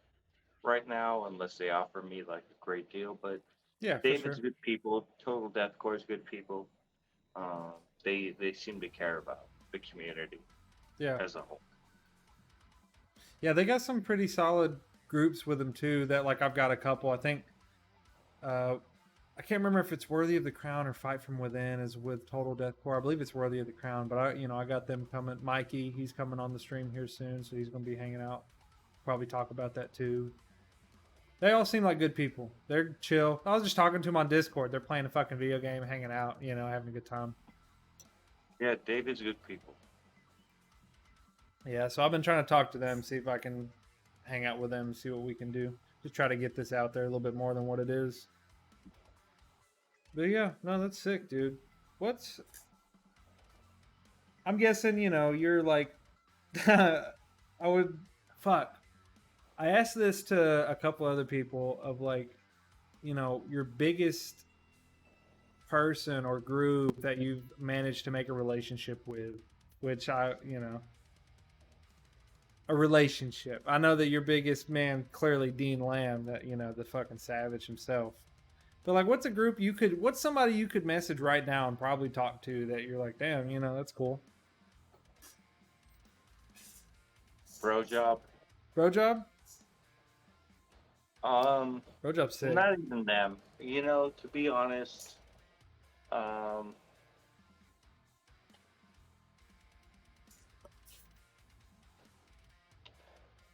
right now unless they offer me like a great deal. But Yeah, for David's sure. good people. Total Deathcore is good people. They seem to care about the community Yeah. as a whole. Yeah, they got some pretty solid groups with them too. That like I've got a couple. I think I can't remember if it's Worthy of the Crown or Fight from Within is with Total Deathcore. I believe it's Worthy of the Crown, but I got them coming. Mikey, he's coming on the stream here soon, so he's going to be hanging out. Probably talk about that too. They all seem like good people. They're chill. I was just talking to them on Discord. They're playing a fucking video game, hanging out, having a good time. Yeah, David's good people. Yeah, so I've been trying to talk to them, see if I can hang out with them, see what we can do. Just try to get this out there a little bit more than what it is. But yeah, no, that's sick, dude. I'm guessing, you're like, I asked this to a couple other people of like, your biggest person or group that you've managed to make a relationship with, which a relationship. I know that your biggest man, clearly Dean Lamb, that, the fucking savage himself. But like, what's somebody you could message right now and probably talk to that you're like, damn, that's cool. Bro job. Bro job? Bro job's sick. Not even them. To be honest,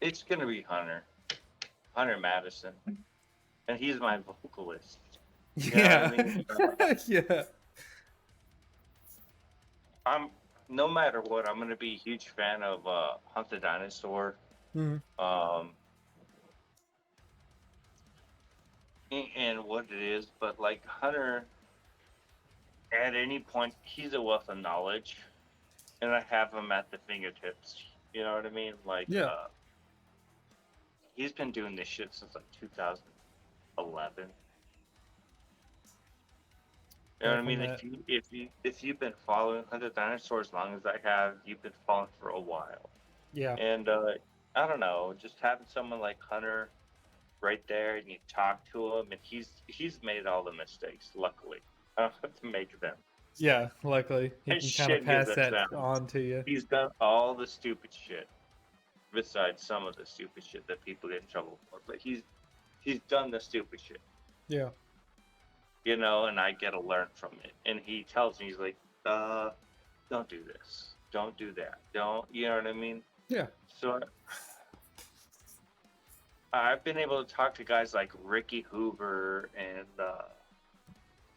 it's gonna be Hunter Madison, and he's my vocalist. Yeah. I mean? Yeah. No matter what, I'm gonna be a huge fan of Hunt the Dinosaur. Mm-hmm. And what it is, but like Hunter, at any point, he's a wealth of knowledge, and I have him at the fingertips. You know what I mean? Like, yeah. He's been doing this shit since like 2011. You know what I mean? If you've been following Hunter Dinosaur as long as I have, you've been following for a while. Yeah. And I don't know, just having someone like Hunter right there, and you talk to him, and he's made all the mistakes. Luckily, I don't have to make them. Yeah, luckily he can kind of pass that on to you. He's done all the stupid shit, besides some of the stupid shit that people get in trouble for. But he's done the stupid shit. Yeah. And I get to learn from it. And he tells me, he's like, don't do this. Don't do that. Don't, you know what I mean? Yeah. So I've been able to talk to guys like Ricky Hoover and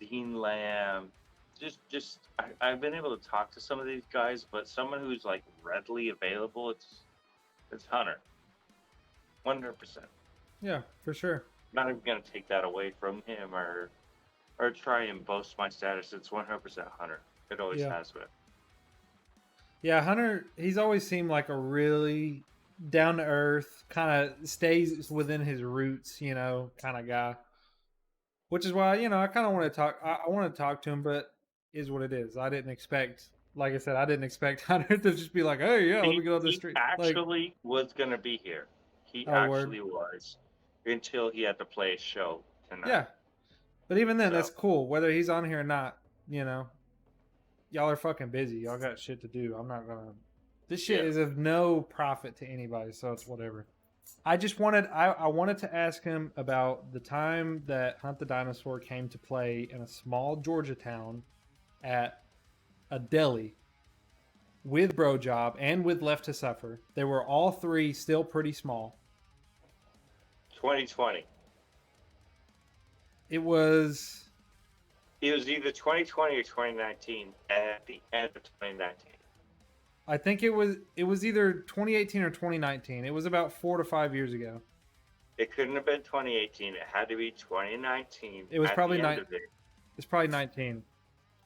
Dean Lamb. I've been able to talk to some of these guys, but someone who's like readily available, it's Hunter. 100%. Yeah, for sure. Not even gonna take that away from him or try and boast my status. It's 100% Hunter. It always has been. Yeah, Hunter, he's always seemed like a really down to earth, kind of stays within his roots, kind of guy. Which is why, I kind of want to talk. I want to talk to him, but is what it is. I didn't expect, like I said, Hunter to just be like, "Hey, yeah, let me get on the street." He actually was gonna be here. He actually was until he had to play a show tonight. Yeah, but even then, that's cool. Whether he's on here or not, y'all are fucking busy. Y'all got shit to do. I'm not gonna. This shit is of no profit to anybody, so it's whatever. I just wanted to ask him about the time that Hunt the Dinosaur came to play in a small Georgia town at a deli with Bro Job and with Left to Suffer. They were all three still pretty small. 2020. It was either 2020 or 2019 at the end of 2019. I think it was either 2018 or 2019. It was about 4 to 5 years ago. It couldn't have been 2018. It had to be 2019. It was probably It's probably 19.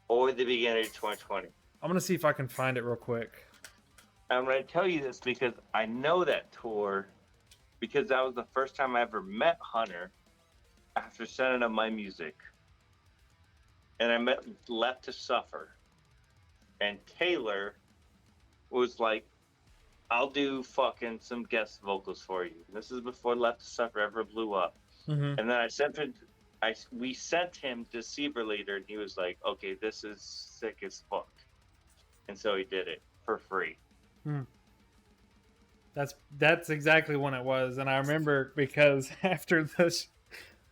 Or the beginning of 2020. I'm gonna see if I can find it real quick. I'm gonna tell you this because I know that tour, because that was the first time I ever met Hunter after sending him my music. And I met Left to Suffer. And Taylor was like, I'll do fucking some guest vocals for you. This is before Left to Suffer ever blew up. Mm-hmm. And then I sent we sent him to Seaver Leader, and he was like, "Okay, this is sick as fuck," and so he did it for free. That's exactly when it was, and I remember because after this,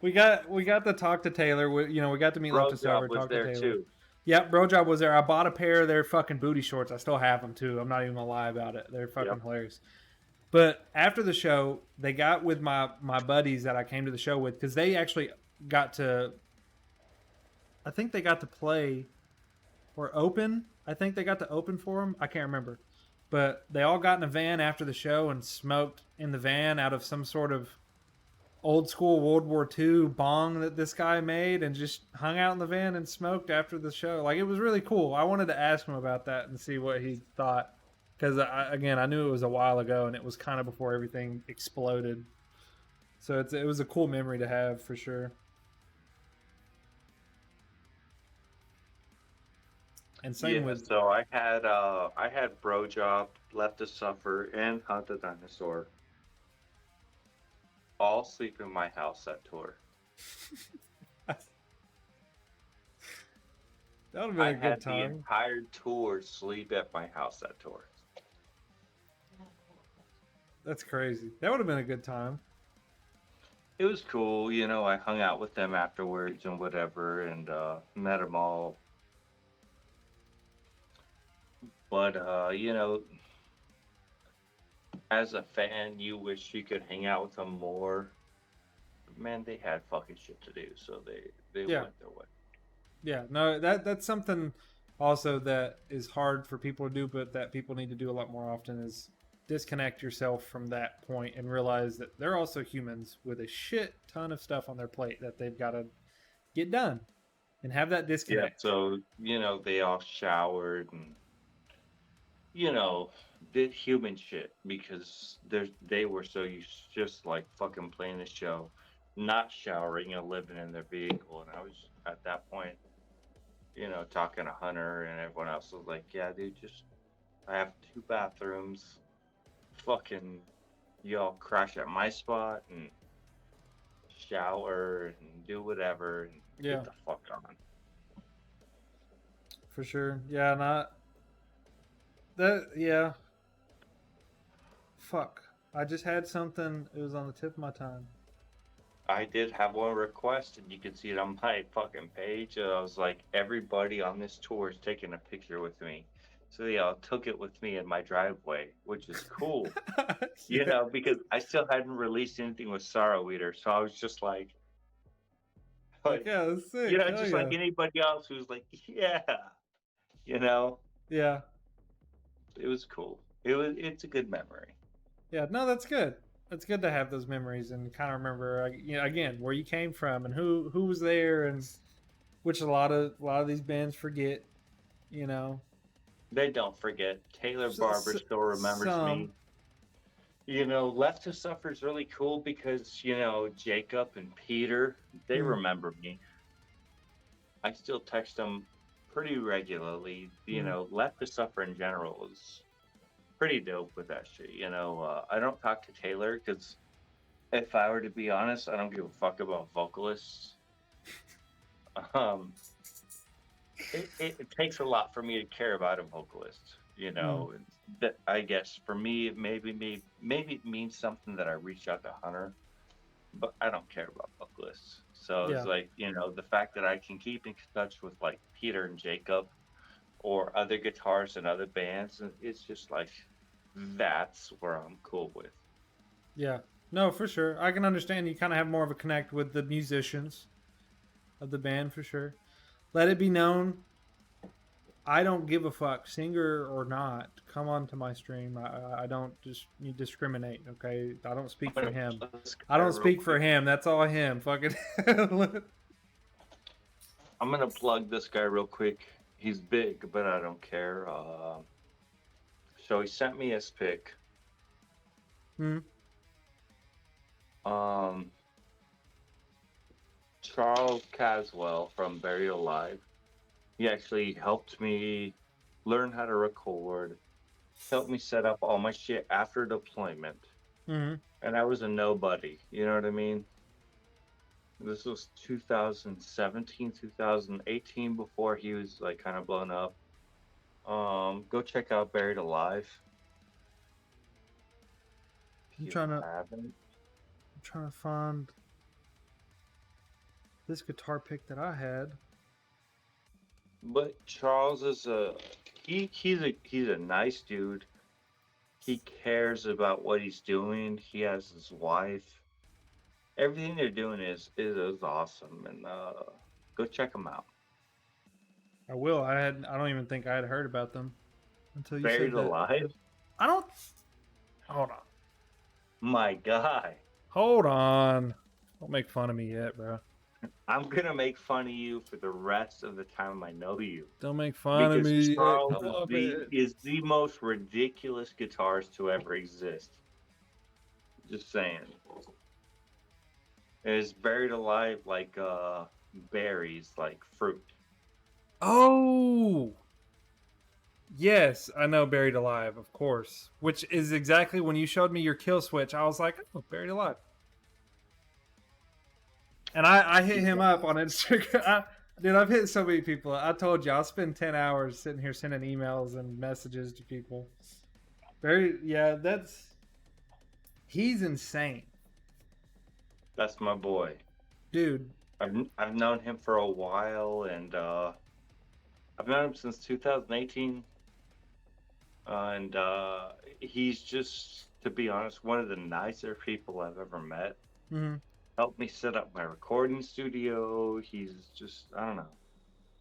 we got to talk to Taylor. We got to meet Left Bro to Job Server, was talk to there Taylor. too. Yep, Bro Job was there. I bought a pair of their fucking booty shorts. I still have them too. I'm not even gonna lie about it. They're fucking hilarious. But after the show, they got with my buddies that I came to the show with because they actually got to. I think they got to play or open. I think they got to open for them. I can't remember. But they all got in a van after the show and smoked in the van out of some sort of old school World War II bong that this guy made and just hung out in the van and smoked after the show. Like, it was really cool. I wanted to ask him about that and see what he thought. Because, again, I knew it was a while ago and it was kind of before everything exploded. So it was a cool memory to have for sure. And same with. So I had Bro Job, Left to Suffer, and Hunt the Dinosaur all sleep in my house that tour. That would have been a good time. The entire tour sleep at my house that tour. That's crazy. That would have been a good time. It was cool, I hung out with them afterwards and whatever, and met them all. But as a fan, you wish you could hang out with them more. But man, they had fucking shit to do, so they went their way. Yeah, no, that's something also that is hard for people to do, but that people need to do a lot more often is disconnect yourself from that point and realize that they're also humans with a shit ton of stuff on their plate that they've got to get done and have that disconnect. Yeah, so, they all showered and, did human shit because they were so used to just like fucking playing the show, not showering and living in their vehicle. And I was at that point, talking to Hunter and everyone else was like, yeah, dude, I have 2 bathrooms. Fucking y'all crash at my spot and shower and do whatever and get the fuck on. For sure. Yeah, Fuck. I just had something. It was on the tip of my tongue. I did have one request, and you can see it on my fucking page. I was like, everybody on this tour is taking a picture with me. So they all took it with me in my driveway, which is cool. Because I still hadn't released anything with Sorrow Eater. So I was just like yeah, that's sick. Like anybody else who's like, yeah. Yeah. It was cool. It's a good memory. Yeah, no, that's good. It's good to have those memories and kind of remember, again, where you came from and who was there, and which a lot of these bands forget. They don't forget. Taylor Barber still remembers me. Left to Suffer is really cool because Jacob and Peter, they remember me. I still text them pretty regularly. Left to Suffer in general is pretty dope with that shit. I don't talk to Taylor because if I were to be honest, I don't give a fuck about vocalists. It takes a lot for me to care about a vocalist. That I guess for me, maybe it means something that I reached out to Hunter, but I don't care about vocalists. So it's like, the fact that I can keep in touch with like Peter and Jacob or other guitarists and other bands, it's just like, that's where I'm cool with. Yeah, no, for sure. I can understand you kind of have more of a connect with the musicians of the band for sure. Let it be known, I don't give a fuck, singer or not. Come on to my stream. I don't just discriminate. Okay, I don't speak for him. I don't speak for him. That's all him. Fucking. I'm gonna plug this guy real quick. He's big, but I don't care. So he sent me his pick. Charles Caswell from Burial Alive. He actually helped me learn how to record, helped me set up all my shit after deployment. And I was a nobody, you know what I mean? This was 2017, 2018 before he was like kind of blown up. Go check out Buried Alive. If I'm you trying to haven't. find this guitar pick that I had. But Charles is he's a nice dude. He cares about what he's doing. He has his wife. Everything they're doing is awesome, and go check them out. I will. I don't even think I had heard about them until you Buried said that. Alive, I don't. Hold on. my guy. Hold on. Don't make fun of me yet, bro. I'm gonna make fun of you for the rest of the time I know you. Don't make fun of Because me. Charles Stop is it. the most ridiculous guitarist to ever exist. Just saying. It's buried alive like berries, like fruit. Oh. Yes, I know Buried Alive, of course. Which is exactly when you showed me your kill switch, I was like, oh, Buried Alive. And I hit him up on Instagram. Dude, I've hit so many people. I told you, I'll spend 10 hours sitting here sending emails and messages to people. He's insane. That's my boy. Dude. I've known him for a while, and I've known him since 2018. And he's just, to be honest, one of the nicer people I've ever met. Mm-hmm. Helped me set up my recording studio. He's just, I don't know.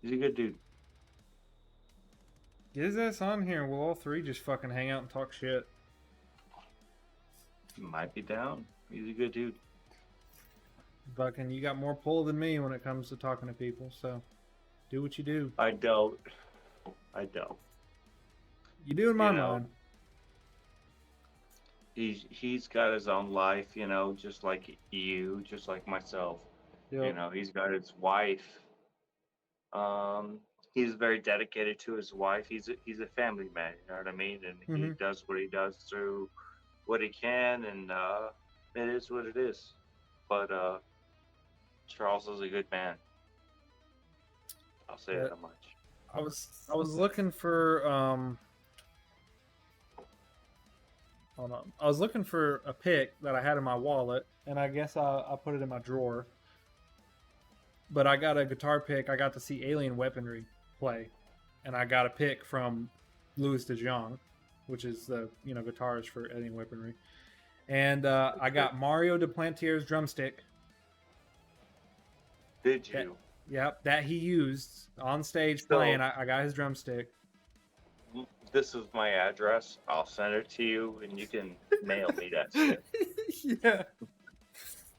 He's a good dude. Get his ass on here and we'll all three just fucking hang out and talk shit. He might be down. He's a good dude. Fucking, you got more pull than me when it comes to talking to people, so do what you do. I don't. You do in my mind. He's got his own life, just like you, just like myself. Yep. He's got his wife. He's very dedicated to his wife. He's a family man, you know what I mean? And he does what he does through what he can, and it is what it is. But Charles is a good man. I'll say that much. I was looking for hold on. I was looking for a pick that I had in my wallet, and I guess I put it in my drawer. But I got a guitar pick. I got to see Alien Weaponry play, and I got a pick from Louis DeJong, which is the guitarist for Alien Weaponry, and I got Mario Duplantier's drumstick. Did you? Yep, that he used on stage playing. I got his drumstick. This is my address. I'll send it to you, and you can mail me that shit. Yeah.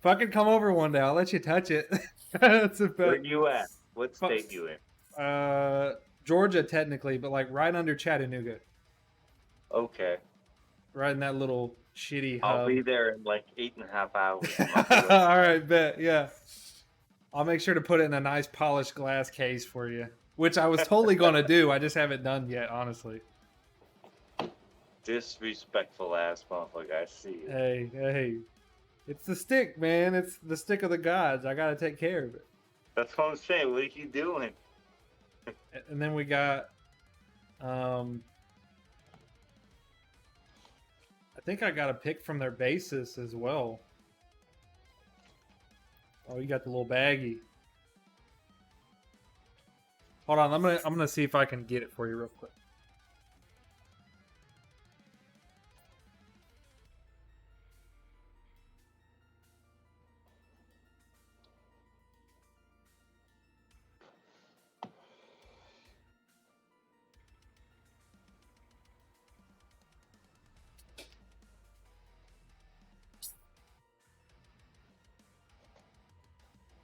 Fucking come over one day. I'll let you touch it. That's a Where you at? What state you in? Georgia, technically, but like right under Chattanooga. Okay. Right in that little shitty hub. I'll be there in like 8.5 hours. All right, bet. Yeah. I'll make sure to put it in a nice polished glass case for you, which I was totally going to do. I just haven't done yet, honestly. Disrespectful ass motherfucker. I see you. Hey. It's the stick, man. It's the stick of the gods. I got to take care of it. That's what I'm saying. What are you doing? And then we got, I think I got a pick from their bassist as well. Oh, you got the little baggie. Hold on, I'm gonna see if I can get it for you real quick.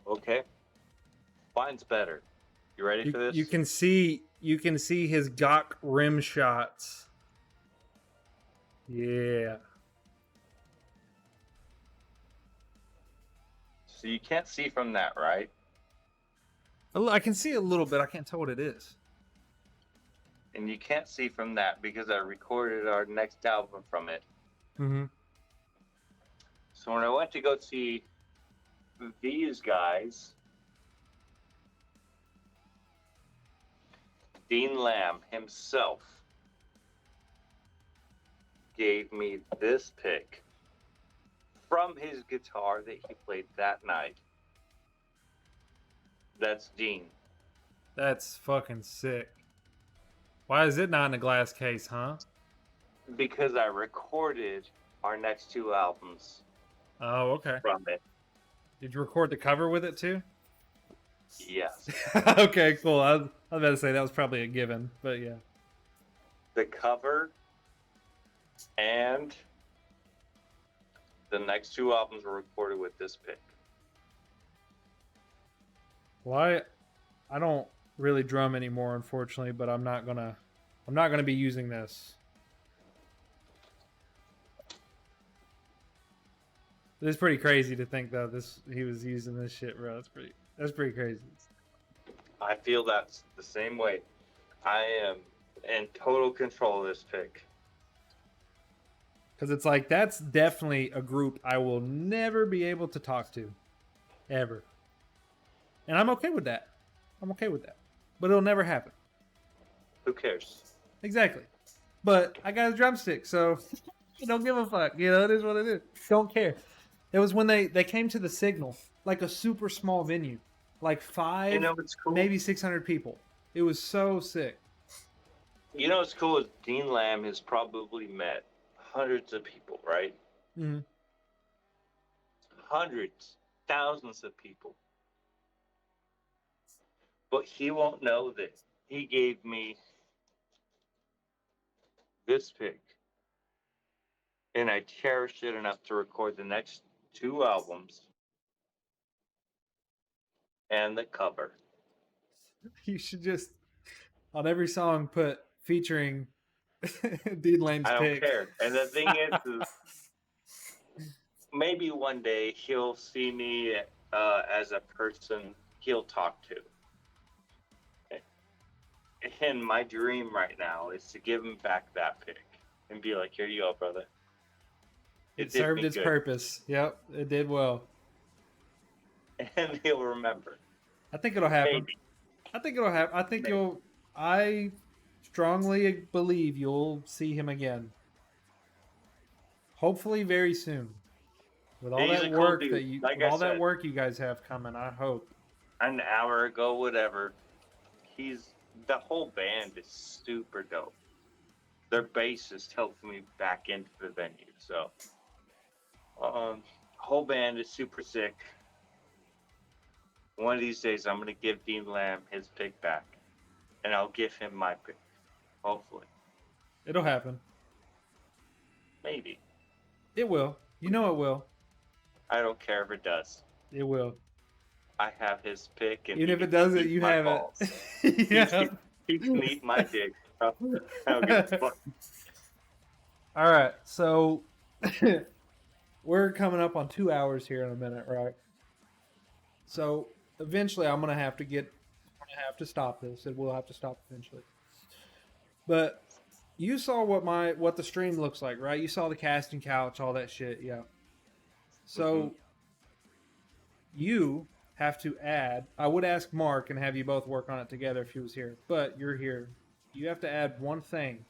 Okay. Mine's better. You ready for this? You can see his Gok rim shots. Yeah. So you can't see from that, right? I can see a little bit. I can't tell what it is. And you can't see from that because I recorded our next album from it. Mm-hmm. So when I went to go see these guys, Dean Lamb himself, gave me this pick from his guitar that he played that night. That's Dean. That's fucking sick. Why is it not in a glass case, huh? Because I recorded our next 2 albums Oh, okay. from it. Did you record the cover with it too? Yes. Okay, cool. I was about to say that was probably a given, but yeah. The cover and the next 2 albums were recorded with this pick. Well, I don't really drum anymore, unfortunately, but I'm not gonna be using this. It's pretty crazy to think though he was using this shit, bro. That's pretty crazy. I feel that's the same way. I am in total control of this pick. Because it's like that's definitely a group I will never be able to talk to, ever. And I'm okay with that. I'm okay with that. But it'll never happen. Who cares? Exactly. But I got a drumstick, so I don't give a fuck. You know, it is what it is. Don't care. It was when they came to the Signal, like a super small venue, like 5, You know what's cool? maybe 600 people. It was so sick. You know what's cool is Dean Lamb has probably met hundreds of people, right? Mm-hmm. Hundreds, thousands of people. But he won't know that he gave me this pick. And I cherished it enough to record the next 2 albums and the cover. You should just on every song put featuring Dean Lane's I don't pick. care. And the thing is maybe one day he'll see me as a person he'll talk to. And my dream right now is to give him back that pick and be like, here you go, brother. It did served me its good." purpose. Yep, it did well. And he'll remember. I think it'll happen. Maybe. I think it'll happen. I think Maybe. I strongly believe you'll see him again. Hopefully very soon. With all He's that a cool work dude. that you Like with I all that said. work you guys have coming, I hope. An hour ago, whatever. The whole band is super dope. Their bassist helped me back into the venue, so whole band is super sick. One of these days, I'm gonna give Dean Lamb his pick back, and I'll give him my pick. Hopefully, It'll happen. maybe. It will. You know it will. I don't care if it does. It will. I have his pick, and Even he if it can doesn't, eat you my have balls. it. Yeah. He can eat my dick. I don't give a fuck. All right, so we're coming up on 2 hours here in a minute, right? So eventually, I'm gonna have to stop this. It will have to stop eventually. But you saw what the stream looks like, right? You saw the casting couch, all that shit, yeah. So you have to add. I would ask Mark and have you both work on it together if he was here, but you're here. You have to add one thing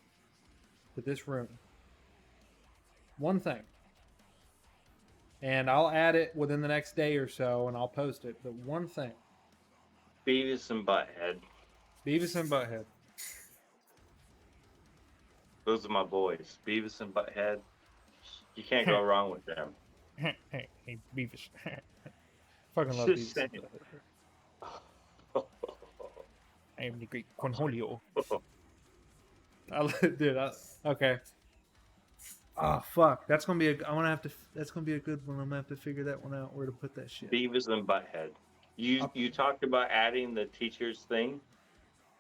to this room. One thing. And I'll add it within the next day or so, and I'll post it. But one thing. Beavis and Butthead. Beavis and Butthead. Those are my boys. Beavis and Butthead. You can't go wrong with them. Hey, Beavis. Fucking love Just Beavis and saying. Butthead. I am the great Cornholio. Dude, okay. Oh fuck, that's gonna be that's gonna be a good one. I'm gonna have to figure that one out, where to put that shit. Beavis and Butthead. You talked about adding the teacher's thing.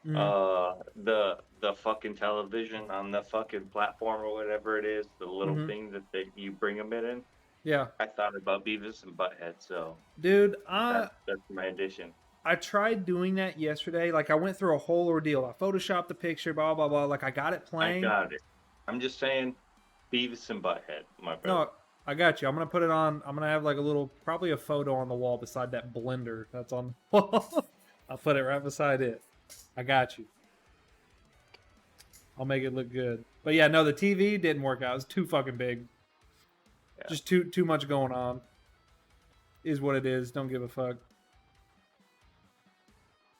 Mhm. The fucking television on the fucking platform or whatever it is, the little thing that you bring them in. Yeah, I thought about Beavis and Butthead, so dude, that's my addition. I tried doing that yesterday. Like I went through a whole ordeal. I photoshopped the picture, blah blah blah. Like I got it playing. I got it. I'm just saying, Beavis and Butthead, my brother. No, I got you. I'm gonna put it on. I'm gonna have like a little, probably a photo on the wall beside that blender that's on the wall. I'll put it right beside it. I got you. I'll make it look good. But yeah, no, the TV didn't work out. It was too fucking big. Yeah. Just too much going on. Is what it is. Don't give a fuck.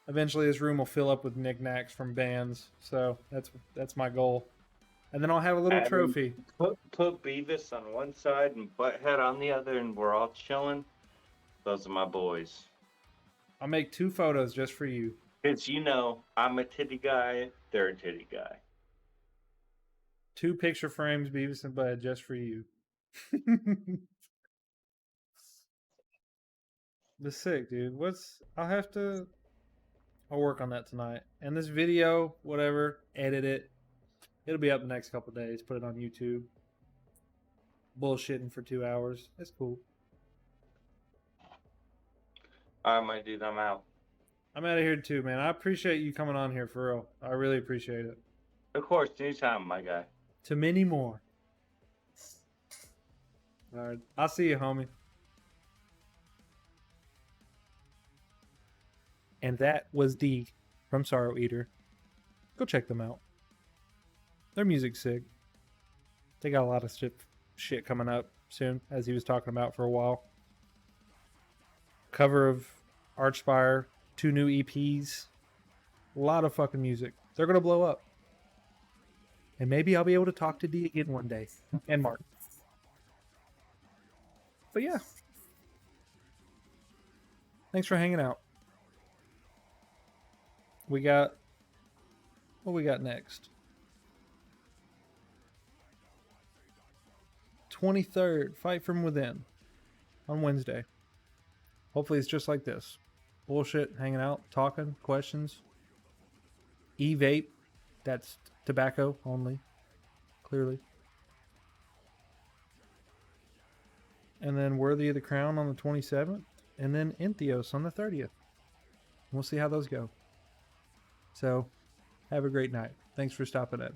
Eventually, this room will fill up with knickknacks from bands. So that's my goal. And then I'll have a little trophy. Put Beavis on one side and Butthead on the other, and we're all chilling. Those are my boys. I'll make 2 photos just for you. Because, you know, I'm a titty guy, they're a titty guy. 2 picture frames, Beavis and Bud, just for you. The sick, dude. I'll work on that tonight. And this video, whatever, edit it. It'll be up the next couple days. Put it on YouTube. Bullshitting for 2 hours. That's cool. All right, my dude, I'm out. I'm out of here too, man. I appreciate you coming on here for real. I really appreciate it. Of course, anytime, my guy. To many more. All right. I'll see you, homie. And that was D from Sorrow Eater. Go check them out. Their music's sick. They got a lot of shit coming up soon, as he was talking about for a while. Cover of Archspire, 2 new EPs. A lot of fucking music. They're going to blow up. And maybe I'll be able to talk to D again one day. And Mark. But yeah. Thanks for hanging out. What we got next? 23rd, Fight From Within. On Wednesday. Hopefully it's just like this. Bullshit, hanging out, talking, questions. E-vape. That's tobacco only. Clearly. And then Worthy of the Crown on the 27th. And then Entheos on the 30th. We'll see how those go. So, have a great night. Thanks for stopping in.